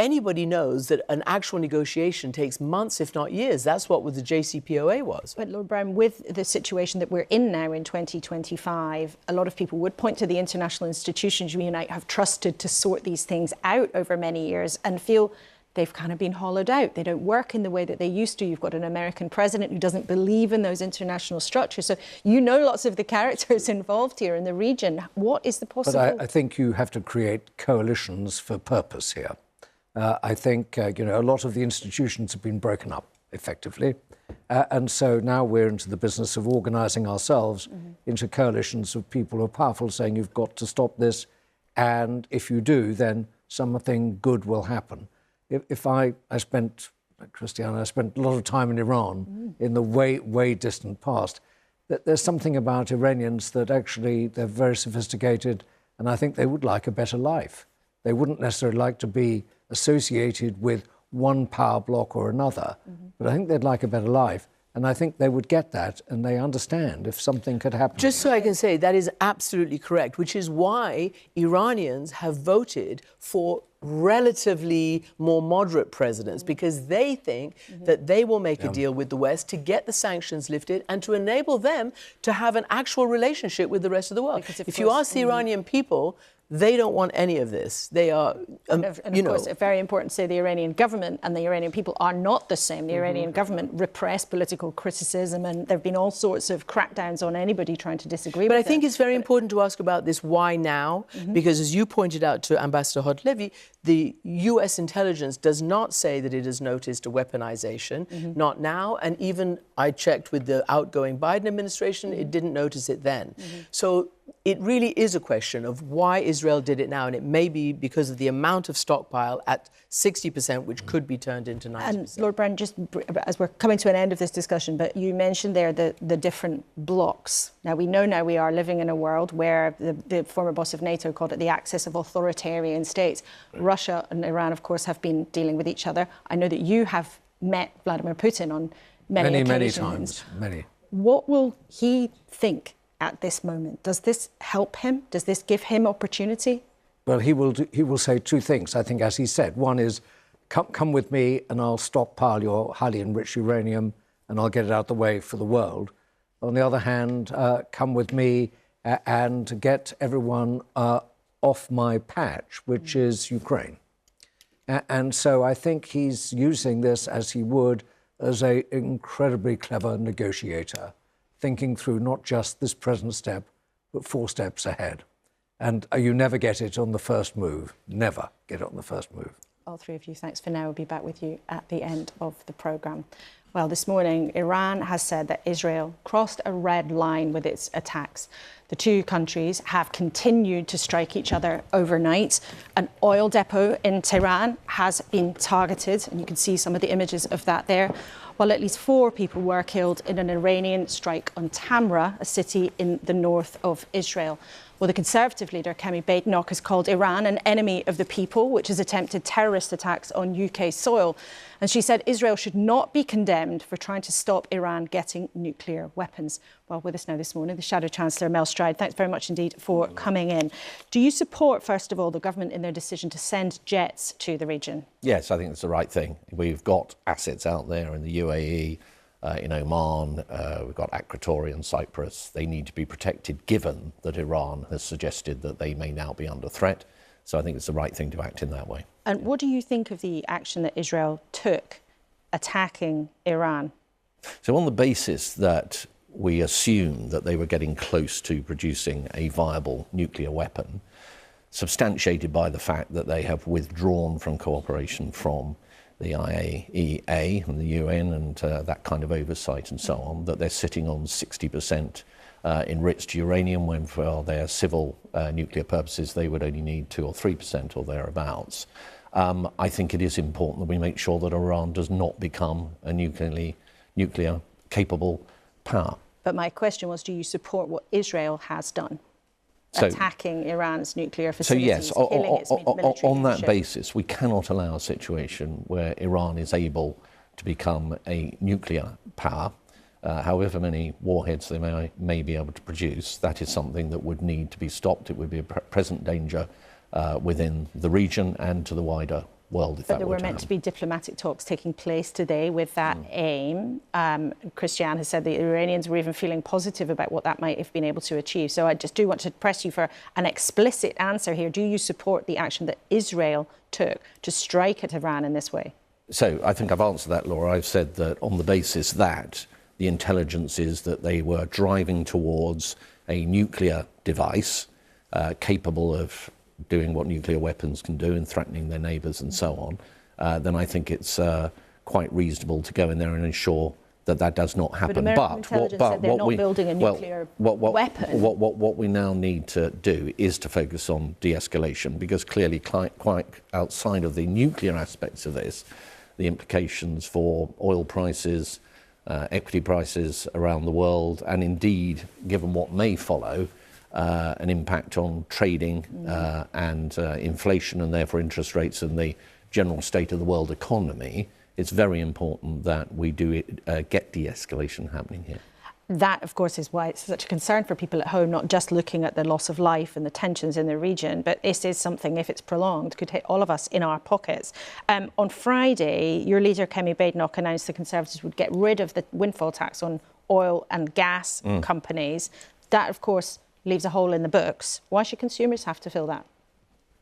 [SPEAKER 2] Anybody knows that an actual negotiation takes months, if not years. That's what the JCPOA was.
[SPEAKER 1] But Lord Brown, with the situation that we're in now in 2025, a lot of people would point to the international institutions we have trusted to sort these things out over many years and feel they've kind of been hollowed out. They don't work in the way that they used to. You've got an American president who doesn't believe in those international structures. So you know lots of the characters involved here in the region. What is the possibility?
[SPEAKER 3] But I think you have to create coalitions for purpose here. I think, a lot of the institutions have been broken up, effectively. And so now we're into the business of organising ourselves into coalitions of people who are powerful, saying you've got to stop this. And if you do, then something good will happen. I spent a lot of time in Iran in the way distant past. There's something about Iranians that actually they're very sophisticated, and I think they would like a better life. They wouldn't necessarily like to be associated with one power bloc or another, but I think they'd like a better life. And I think they would get that, and they understand if something could happen.
[SPEAKER 2] Just so I can say, that is absolutely correct, which is why Iranians have voted for relatively more moderate presidents, because they think that they will make a deal with the West to get the sanctions lifted and to enable them to have an actual relationship with the rest of the world. If you ask the Iranian people, they don't want any of this. They are,
[SPEAKER 1] and of course, it's very important to say the Iranian government and the Iranian people are not the same. The Iranian government repressed political criticism, and there have been all sorts of crackdowns on anybody trying to disagree with
[SPEAKER 2] But
[SPEAKER 1] it.
[SPEAKER 2] I think it's very important to ask about this why now, because as you pointed out to Ambassador Hotovely, the US intelligence does not say that it has noticed a weaponization, not now, and even I checked with the outgoing Biden administration, it didn't notice it then. So it really is a question of why Israel did it now, and it may be because of the amount of stockpile at 60%, which could be turned into 90%.
[SPEAKER 1] And Lord Brown, just as we're coming to an end of this discussion, but you mentioned there the different blocs. Now, we know now we are living in a world where the former boss of NATO called it the axis of authoritarian states. Russia and Iran, of course, have been dealing with each other. I know that you have met Vladimir Putin on many occasions.
[SPEAKER 3] Many.
[SPEAKER 1] What will he think at this moment? Does this help him? Does this give him opportunity?
[SPEAKER 3] Well, he will say two things, I think, as he said. One is, come with me and I'll stockpile your highly enriched uranium and I'll get it out the way for the world. On the other hand, come with me and get everyone off my patch, which is Ukraine. And so I think he's using this as he would as an incredibly clever negotiator, thinking through not just this present step, but 4 steps ahead. And you never get it on the first move. Never get it on the first move.
[SPEAKER 1] All three of you, thanks for now. We'll be back with you at the end of the programme. Well, this morning, Iran has said that Israel crossed a red line with its attacks. The two countries have continued to strike each other overnight. An oil depot in Tehran has been targeted, and you can see some of the images of that there, while at least 4 people were killed in an Iranian strike on Tamra, a city in the north of Israel. Well, the Conservative leader, Kemi Badenoch, has called Iran an enemy of the people, which has attempted terrorist attacks on UK soil. And she said Israel should not be condemned for trying to stop Iran getting nuclear weapons. Well, with us now this morning, the Shadow Chancellor, Mel Stride. Thanks very much indeed for coming in. Do you support, first of all, the government in their decision to send jets to the region?
[SPEAKER 8] Yes, I think it's the right thing. We've got assets out there in the UAE, in Oman, we've got Akratoria and Cyprus. They need to be protected, given that Iran has suggested that they may now be under threat. So I think it's the right thing to act in that way.
[SPEAKER 1] And what do you think of the action that Israel took attacking Iran?
[SPEAKER 8] So on the basis that we assume that they were getting close to producing a viable nuclear weapon, substantiated by the fact that they have withdrawn from cooperation from the IAEA and the UN and that kind of oversight and so on, that they're sitting on 60% enriched uranium when for their civil nuclear purposes they would only need 2 or 3% or thereabouts. I think it is important that we make sure that Iran does not become a nuclear capable power.
[SPEAKER 1] But my question was, do you support what Israel has done? Attacking Iran's nuclear facilities,
[SPEAKER 8] so yes,
[SPEAKER 1] killing its military
[SPEAKER 8] on that
[SPEAKER 1] leadership.
[SPEAKER 8] basis, we cannot allow a situation where Iran is able to become a nuclear power, however many warheads they may be able to produce. That is something that would need to be stopped. It would be a present danger within the region and to the wider world, if
[SPEAKER 1] but
[SPEAKER 8] that
[SPEAKER 1] there
[SPEAKER 8] were
[SPEAKER 1] were meant to be diplomatic talks taking place today with that aim. Christiane has said the Iranians were even feeling positive about what that might have been able to achieve. So I just do want to press you for an explicit answer here. Do you support the action that Israel took to strike at Iran in this way?
[SPEAKER 8] So I think I've answered that, Laura. I've said that on the basis that the intelligence is that they were driving towards a nuclear device capable of doing what nuclear weapons can do and threatening their neighbours and so on, then I think it's quite reasonable to go in there and ensure that that does not happen.
[SPEAKER 1] But American intelligence said they're not building a nuclear weapon.
[SPEAKER 8] What we now need to do is to focus on de-escalation, because clearly quite outside of the nuclear aspects of this, the implications for oil prices, equity prices around the world, and indeed, given what may follow, an impact on trading and inflation and therefore interest rates and the general state of the world economy, it's very important that we do get de-escalation happening here.
[SPEAKER 1] That, of course, is why it's such a concern for people at home, not just looking at the loss of life and the tensions in the region, but this is something, if it's prolonged, could hit all of us in our pockets. On Friday, your leader, Kemi Badenoch, announced the Conservatives would get rid of the windfall tax on oil and gas companies. That, of course, leaves a hole in the books. Why should consumers have to fill that?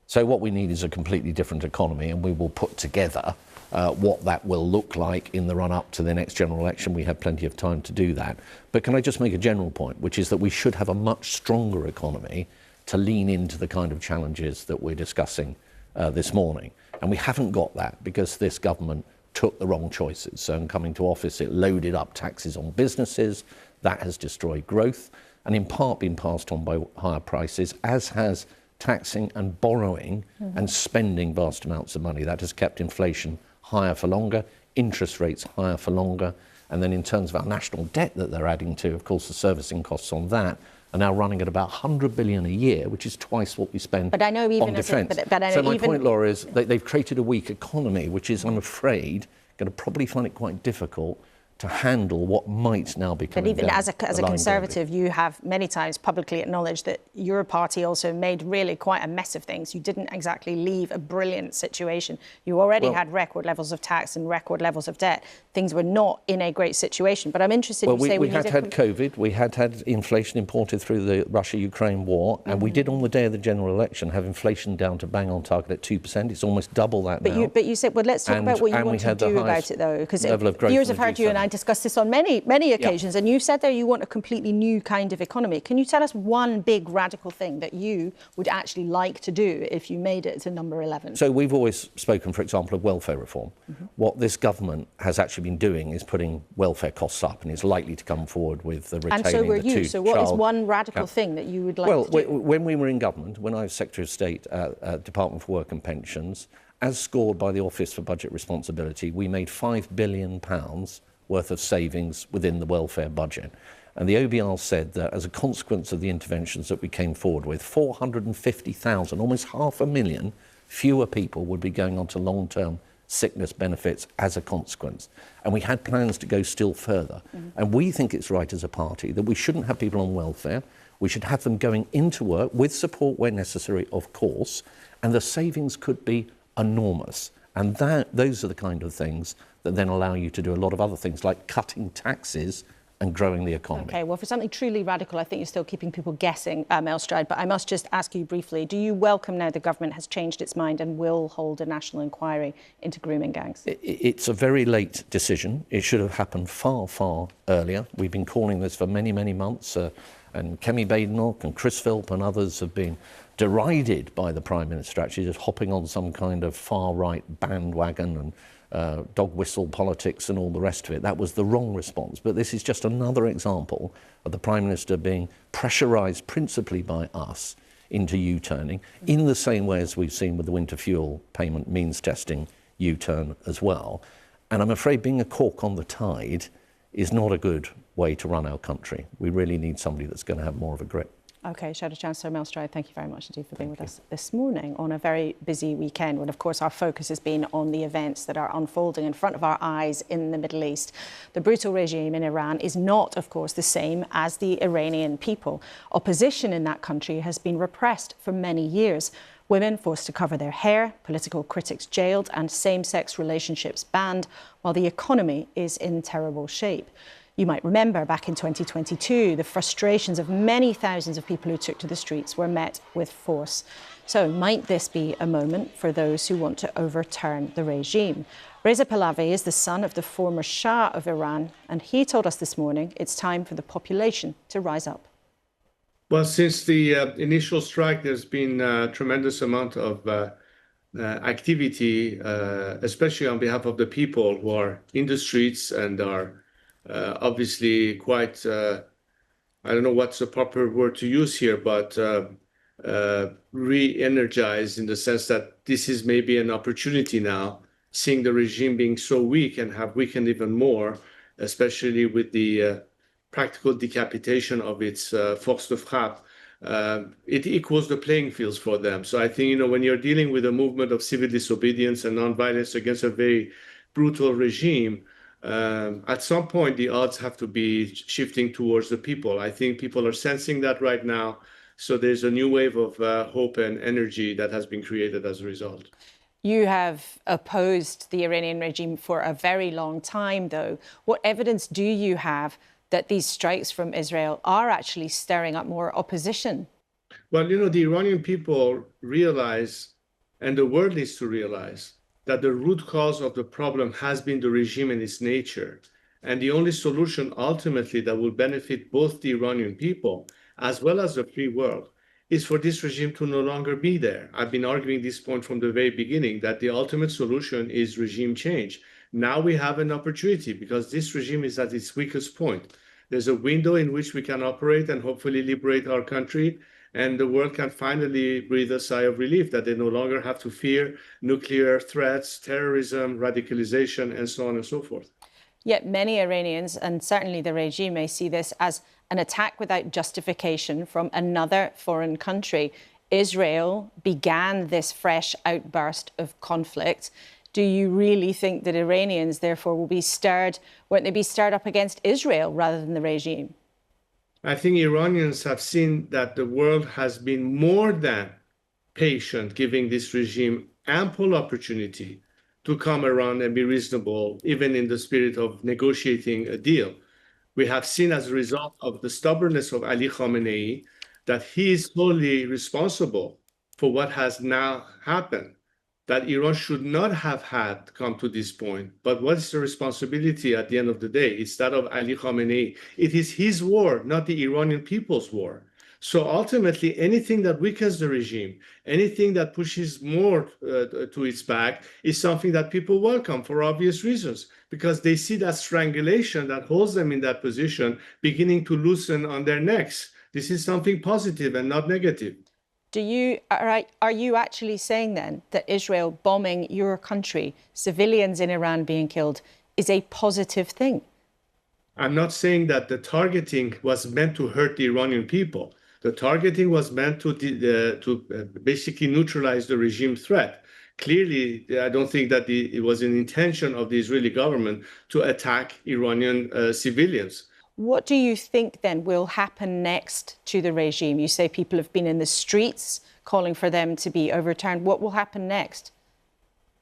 [SPEAKER 8] So what we need is a completely different economy, and we will put together what that will look like in the run-up to the next general election. We have plenty of time to do that. But can I just make a general point, which is that we should have a much stronger economy to lean into the kind of challenges that we're discussing this morning. And we haven't got that because this government took the wrong choices. So in coming to office, it loaded up taxes on businesses. That has destroyed growth and in part been passed on by higher prices, as has taxing and borrowing and spending vast amounts of money. That has kept inflation higher for longer, interest rates higher for longer. And then in terms of our national debt that they're adding to, of course, the servicing costs on that are now running at about 100 billion a year, which is twice what we spend on defence. So my point, Laura, is they've created a weak economy, which is, I'm afraid, going to probably find it quite difficult to handle what might now become.
[SPEAKER 1] But even as a Conservative, you have many times publicly acknowledged that your party also made really quite a mess of things. You didn't exactly leave a brilliant situation. You already had record levels of tax and record levels of debt. Things were not in a great situation. But I'm interested,
[SPEAKER 8] you say we had COVID, we had inflation imported through the Russia-Ukraine war, and we did on the day of the general election have inflation down to bang on target at 2%. It's almost double that now.
[SPEAKER 1] But you said, well, let's talk about what you want to do about it, though, because viewers have heard you and I discussed this on many occasions, and you said there you want a completely new kind of economy. Can you tell us one big radical thing that you would actually like to do if you made it to number 11?
[SPEAKER 8] So we've always spoken, for example, of welfare reform. What this government has actually been doing is putting welfare costs up, and it's likely to come forward with the retaining.
[SPEAKER 1] And so were you. So what is one radical thing that you would like to do?
[SPEAKER 8] Well, when we were in government, when I was Secretary of State at Department for Work and Pensions, as scored by the Office for Budget Responsibility, we made £5 billion worth of savings within the welfare budget. And the OBR said that as a consequence of the interventions that we came forward with, 450,000, almost 500,000 fewer people would be going on to long-term sickness benefits as a consequence. And we had plans to go still further. And we think it's right as a party that we shouldn't have people on welfare. We should have them going into work with support where necessary, of course, and the savings could be enormous. And those are the kind of things that then allow you to do a lot of other things like cutting taxes and growing the economy.
[SPEAKER 1] OK, well, for something truly radical, I think you're still keeping people guessing, Mel Stride, but I must just ask you briefly, do you welcome now the government has changed its mind and will hold a national inquiry into grooming gangs?
[SPEAKER 8] It's a very late decision. It should have happened far, far earlier. We've been calling this for many, many months, and Kemi Badenoch and Chris Philp and others have been derided by the Prime Minister, actually just hopping on some kind of far-right bandwagon and dog whistle politics and all the rest of it. That was the wrong response. But this is just another example of the Prime Minister being pressurised principally by us into U-turning, in the same way as we've seen with the winter fuel payment means testing U-turn as well. And I'm afraid being a cork on the tide is not a good way to run our country. We really need somebody that's going to have more of a grip.
[SPEAKER 1] OK, Shadow Chancellor Mel Stride, thank you very much indeed for being with us this morning on a very busy weekend when, of course, our focus has been on the events that are unfolding in front of our eyes in the Middle East. The brutal regime in Iran is not, of course, the same as the Iranian people. Opposition in that country has been repressed for many years. Women forced to cover their hair, political critics jailed, and same-sex relationships banned, while the economy is in terrible shape. You might remember back in 2022, the frustrations of many thousands of people who took to the streets were met with force. So might this be a moment for those who want to overturn the regime? Reza Pahlavi is the son of the former Shah of Iran, and he told us this morning it's time for the population to rise up.
[SPEAKER 9] Well, since the initial strike, there's been a tremendous amount of activity, especially on behalf of the people who are in the streets and are obviously quite, I don't know what's the proper word to use here, but re-energized in the sense that this is maybe an opportunity now, seeing the regime being so weak and have weakened even more, especially with the practical decapitation of its force de frappe, it equals the playing fields for them. So I think, when you're dealing with a movement of civil disobedience and nonviolence against a very brutal regime, at some point the odds have to be shifting towards the people. I think people are sensing that right now. So there's a new wave of hope and energy that has been created as a result.
[SPEAKER 1] You have opposed the Iranian regime for a very long time, though. What evidence do you have that these strikes from Israel are actually stirring up more opposition?
[SPEAKER 9] Well, the Iranian people realize, and the world needs to realize, that the root cause of the problem has been the regime and its nature. And the only solution ultimately that will benefit both the Iranian people as well as the free world is for this regime to no longer be there. I've been arguing this point from the very beginning, that the ultimate solution is regime change. Now we have an opportunity because this regime is at its weakest point. There's a window in which we can operate and hopefully liberate our country, and the world can finally breathe a sigh of relief that they no longer have to fear nuclear threats, terrorism, radicalization, and so on and so forth.
[SPEAKER 1] Yet many Iranians, and certainly the regime, may see this as an attack without justification from another foreign country. Israel began this fresh outburst of conflict. Do you really think that Iranians, therefore, won't they be stirred up against Israel rather than the regime?
[SPEAKER 9] I think Iranians have seen that the world has been more than patient, giving this regime ample opportunity to come around and be reasonable, even in the spirit of negotiating a deal. We have seen as a result of the stubbornness of Ali Khamenei that he is solely responsible for what has now happened, that Iran should not have had come to this point. But what is the responsibility at the end of the day? It's that of Ali Khamenei. It is his war, not the Iranian people's war. So ultimately, anything that weakens the regime, anything that pushes more to its back is something that people welcome for obvious reasons, because they see that strangulation that holds them in that position beginning to loosen on their necks. This is something positive and not negative.
[SPEAKER 1] Are you actually saying then that Israel bombing your country, civilians in Iran being killed, is a positive thing?
[SPEAKER 9] I'm not saying that the targeting was meant to hurt the Iranian people. The targeting was meant to basically neutralize the regime threat. Clearly, I don't think that it was an intention of the Israeli government to attack Iranian civilians.
[SPEAKER 1] What do you think then will happen next to the regime? You say people have been in the streets calling for them to be overturned. What will happen next?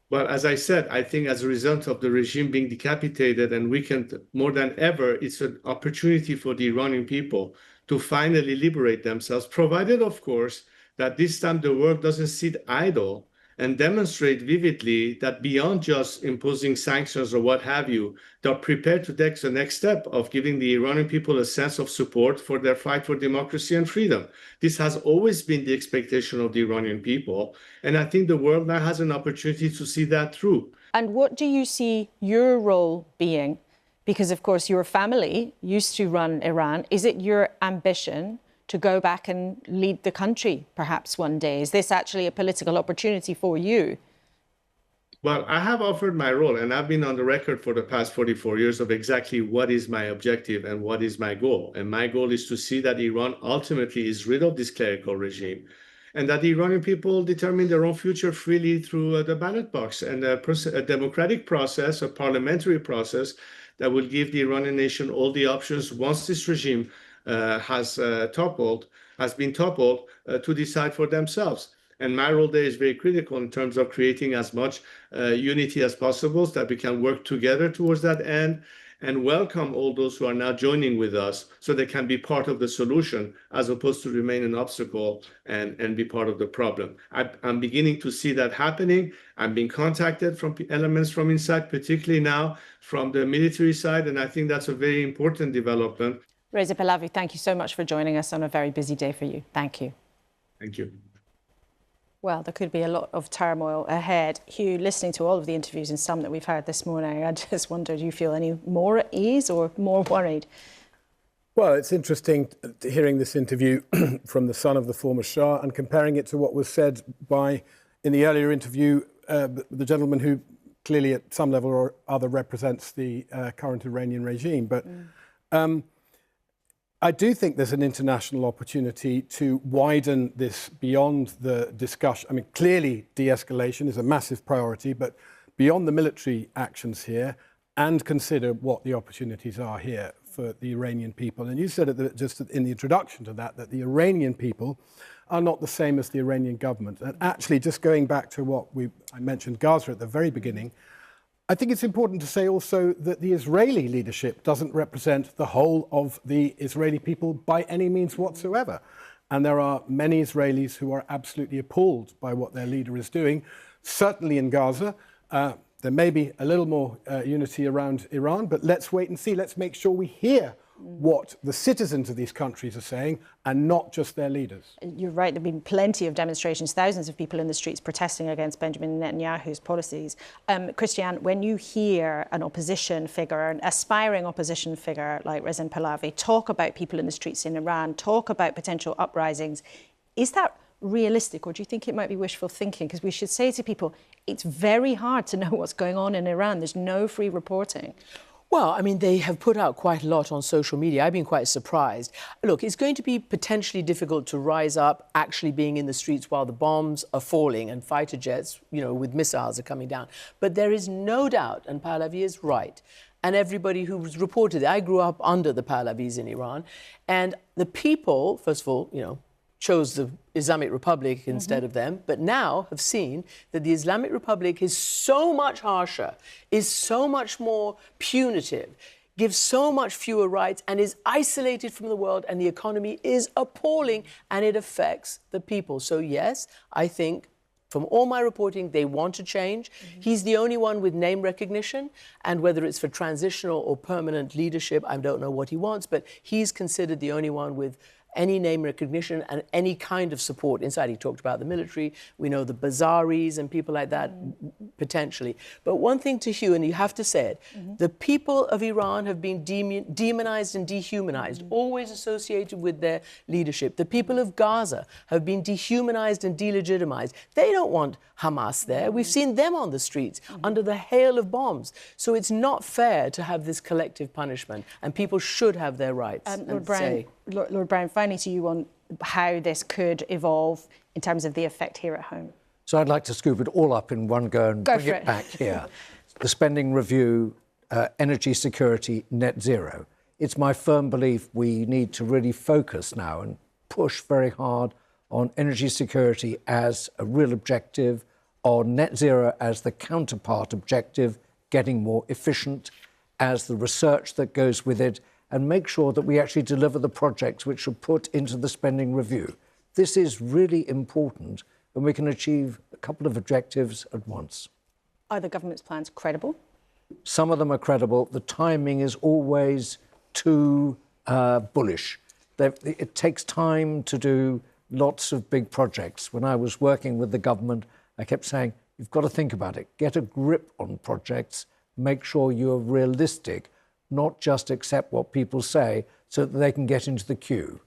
[SPEAKER 9] Well, as I said, I think as a result of the regime being decapitated and weakened more than ever, it's an opportunity for the Iranian people to finally liberate themselves, provided, of course, that this time the world doesn't sit idle and demonstrate vividly that beyond just imposing sanctions or what have you, they're prepared to take the next step of giving the Iranian people a sense of support for their fight for democracy and freedom. This has always been the expectation of the Iranian people, and I think the world now has an opportunity to see that through.
[SPEAKER 1] And what do you see your role being? Because, of course, your family used to run Iran. Is it your ambition to go back and lead the country perhaps one day? Is this actually a political opportunity for you?
[SPEAKER 9] Well, I have offered my role, and I've been on the record for the past 44 years of exactly what is my objective and what is my goal. And my goal is to see that Iran ultimately is rid of this clerical regime, and that the Iranian people determine their own future freely through the ballot box and a democratic process, a parliamentary process that will give the Iranian nation all the options once this regime has been toppled to decide for themselves. And my role there is very critical in terms of creating as much unity as possible so that we can work together towards that end and welcome all those who are now joining with us so they can be part of the solution as opposed to remain an obstacle and be part of the problem. I'm beginning to see that happening. I'm being contacted from elements from inside, particularly now from the military side, and I think that's a very important development.
[SPEAKER 1] Reza Pahlavi, thank you so much for joining us on a very busy day for you. Thank you.
[SPEAKER 9] Thank you.
[SPEAKER 1] Well, there could be a lot of turmoil ahead. Hugh, listening to all of the interviews and some that we've heard this morning, I just wonder, do you feel any more at ease or more worried?
[SPEAKER 4] Well, it's interesting hearing this interview from the son of the former Shah and comparing it to what was said in the earlier interview, the gentleman who clearly at some level or other represents the current Iranian regime. But I do think there's an international opportunity to widen this beyond the discussion. I mean, clearly de-escalation is a massive priority, but beyond the military actions here, and consider what the opportunities are here for the Iranian people. And you said it just in the introduction to that the Iranian people are not the same as the Iranian government. And actually, just going back to what I mentioned Gaza at the very beginning, I think it's important to say also that the Israeli leadership doesn't represent the whole of the Israeli people by any means whatsoever. And there are many Israelis who are absolutely appalled by what their leader is doing. Certainly in Gaza, there may be a little more unity around Iran, but let's wait and see. Let's make sure we hear what the citizens of these countries are saying and not just their leaders.
[SPEAKER 1] You're right, there have been plenty of demonstrations, thousands of people in the streets protesting against Benjamin Netanyahu's policies. Christian, when you hear an opposition figure, an aspiring opposition figure like Reza Pahlavi talk about people in the streets in Iran, talk about potential uprisings, is that realistic, or do you think it might be wishful thinking? Because we should say to people, it's very hard to know what's going on in Iran. There's no free reporting.
[SPEAKER 2] Well, I mean, they have put out quite a lot on social media. I've been quite surprised. Look, it's going to be potentially difficult to rise up actually being in the streets while the bombs are falling and fighter jets, you know, with missiles are coming down. But there is no doubt, and Pahlavi is right, and everybody who's reported it. I grew up under the Pahlavis in Iran, and the people, first of all, you know, chose the Islamic Republic instead of them, but now have seen that the Islamic Republic is so much harsher, is so much more punitive, gives so much fewer rights, and is isolated from the world, and the economy is appalling, and it affects the people. So yes, I think from all my reporting, they want to change. He's the only one with name recognition, and whether it's for transitional or permanent leadership, I don't know what he wants, but he's considered the only one with any name recognition and any kind of support inside. He talked about the military. We know the Bazaris and people like that, potentially. But one thing to Hugh, and you have to say it, the people of Iran have been demonized and dehumanized, always associated with their leadership. The people of Gaza have been dehumanized and delegitimized. They don't want Hamas there. We've seen them on the streets under the hail of bombs. So it's not fair to have this collective punishment, and people should have their rights.
[SPEAKER 1] Lord Brown, finally to you on how this could evolve in terms of the effect here at home.
[SPEAKER 3] So I'd like to scoop it all up in one go and bring it back here. The spending review, energy security, net zero. It's my firm belief we need to really focus now and push very hard on energy security as a real objective, on net zero as the counterpart objective, getting more efficient, as the research that goes with it, and make sure that we actually deliver the projects which are put into the spending review. This is really important, and we can achieve a couple of objectives at once.
[SPEAKER 1] Are the government's plans credible?
[SPEAKER 3] Some of them are credible. The timing is always too bullish. It takes time to do lots of big projects. When I was working with the government, I kept saying, you've got to think about it. Get a grip on projects. Make sure you're realistic, not just accept what people say so that they can get into the queue.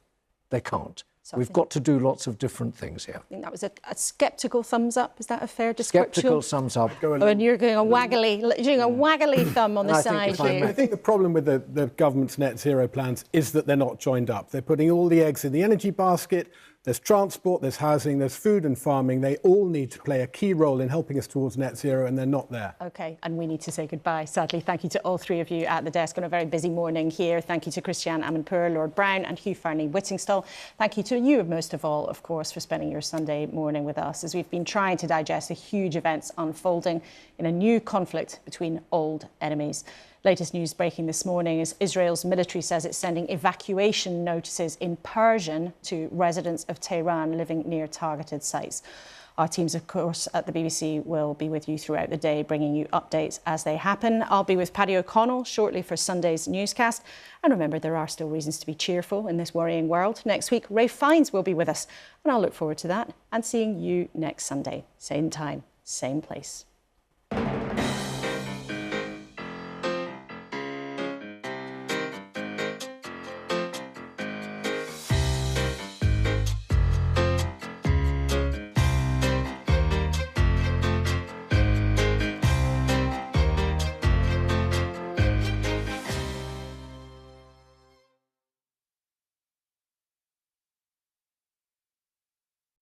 [SPEAKER 3] They can't. We've got to do lots of different things here.
[SPEAKER 1] I think that was a sceptical thumbs up. Is that a fair description?
[SPEAKER 3] Sceptical thumbs up.
[SPEAKER 1] And you're doing a waggly thumb on the side here.
[SPEAKER 4] I think the problem with the government's net zero plans is that they're not joined up. They're putting all the eggs in the energy basket. There's transport, there's housing, there's food and farming. They all need to play a key role in helping us towards net zero, and they're not there. OK, and we need to say goodbye, sadly. Thank you to all three of you at the desk on a very busy morning here. Thank you to Christian Amanpour, Lord Brown and Hugh Farney-Whittingstall. Thank you to you, most of all, of course, for spending your Sunday morning with us as we've been trying to digest the huge events unfolding in a new conflict between old enemies. Latest news breaking this morning is Israel's military says it's sending evacuation notices in Persian to residents of Tehran living near targeted sites. Our teams, of course, at the BBC will be with you throughout the day, bringing you updates as they happen. I'll be with Paddy O'Connell shortly for Sunday's newscast. And remember, there are still reasons to be cheerful in this worrying world. Next week, Ray Fiennes will be with us, and I'll look forward to that and seeing you next Sunday. Same time, same place.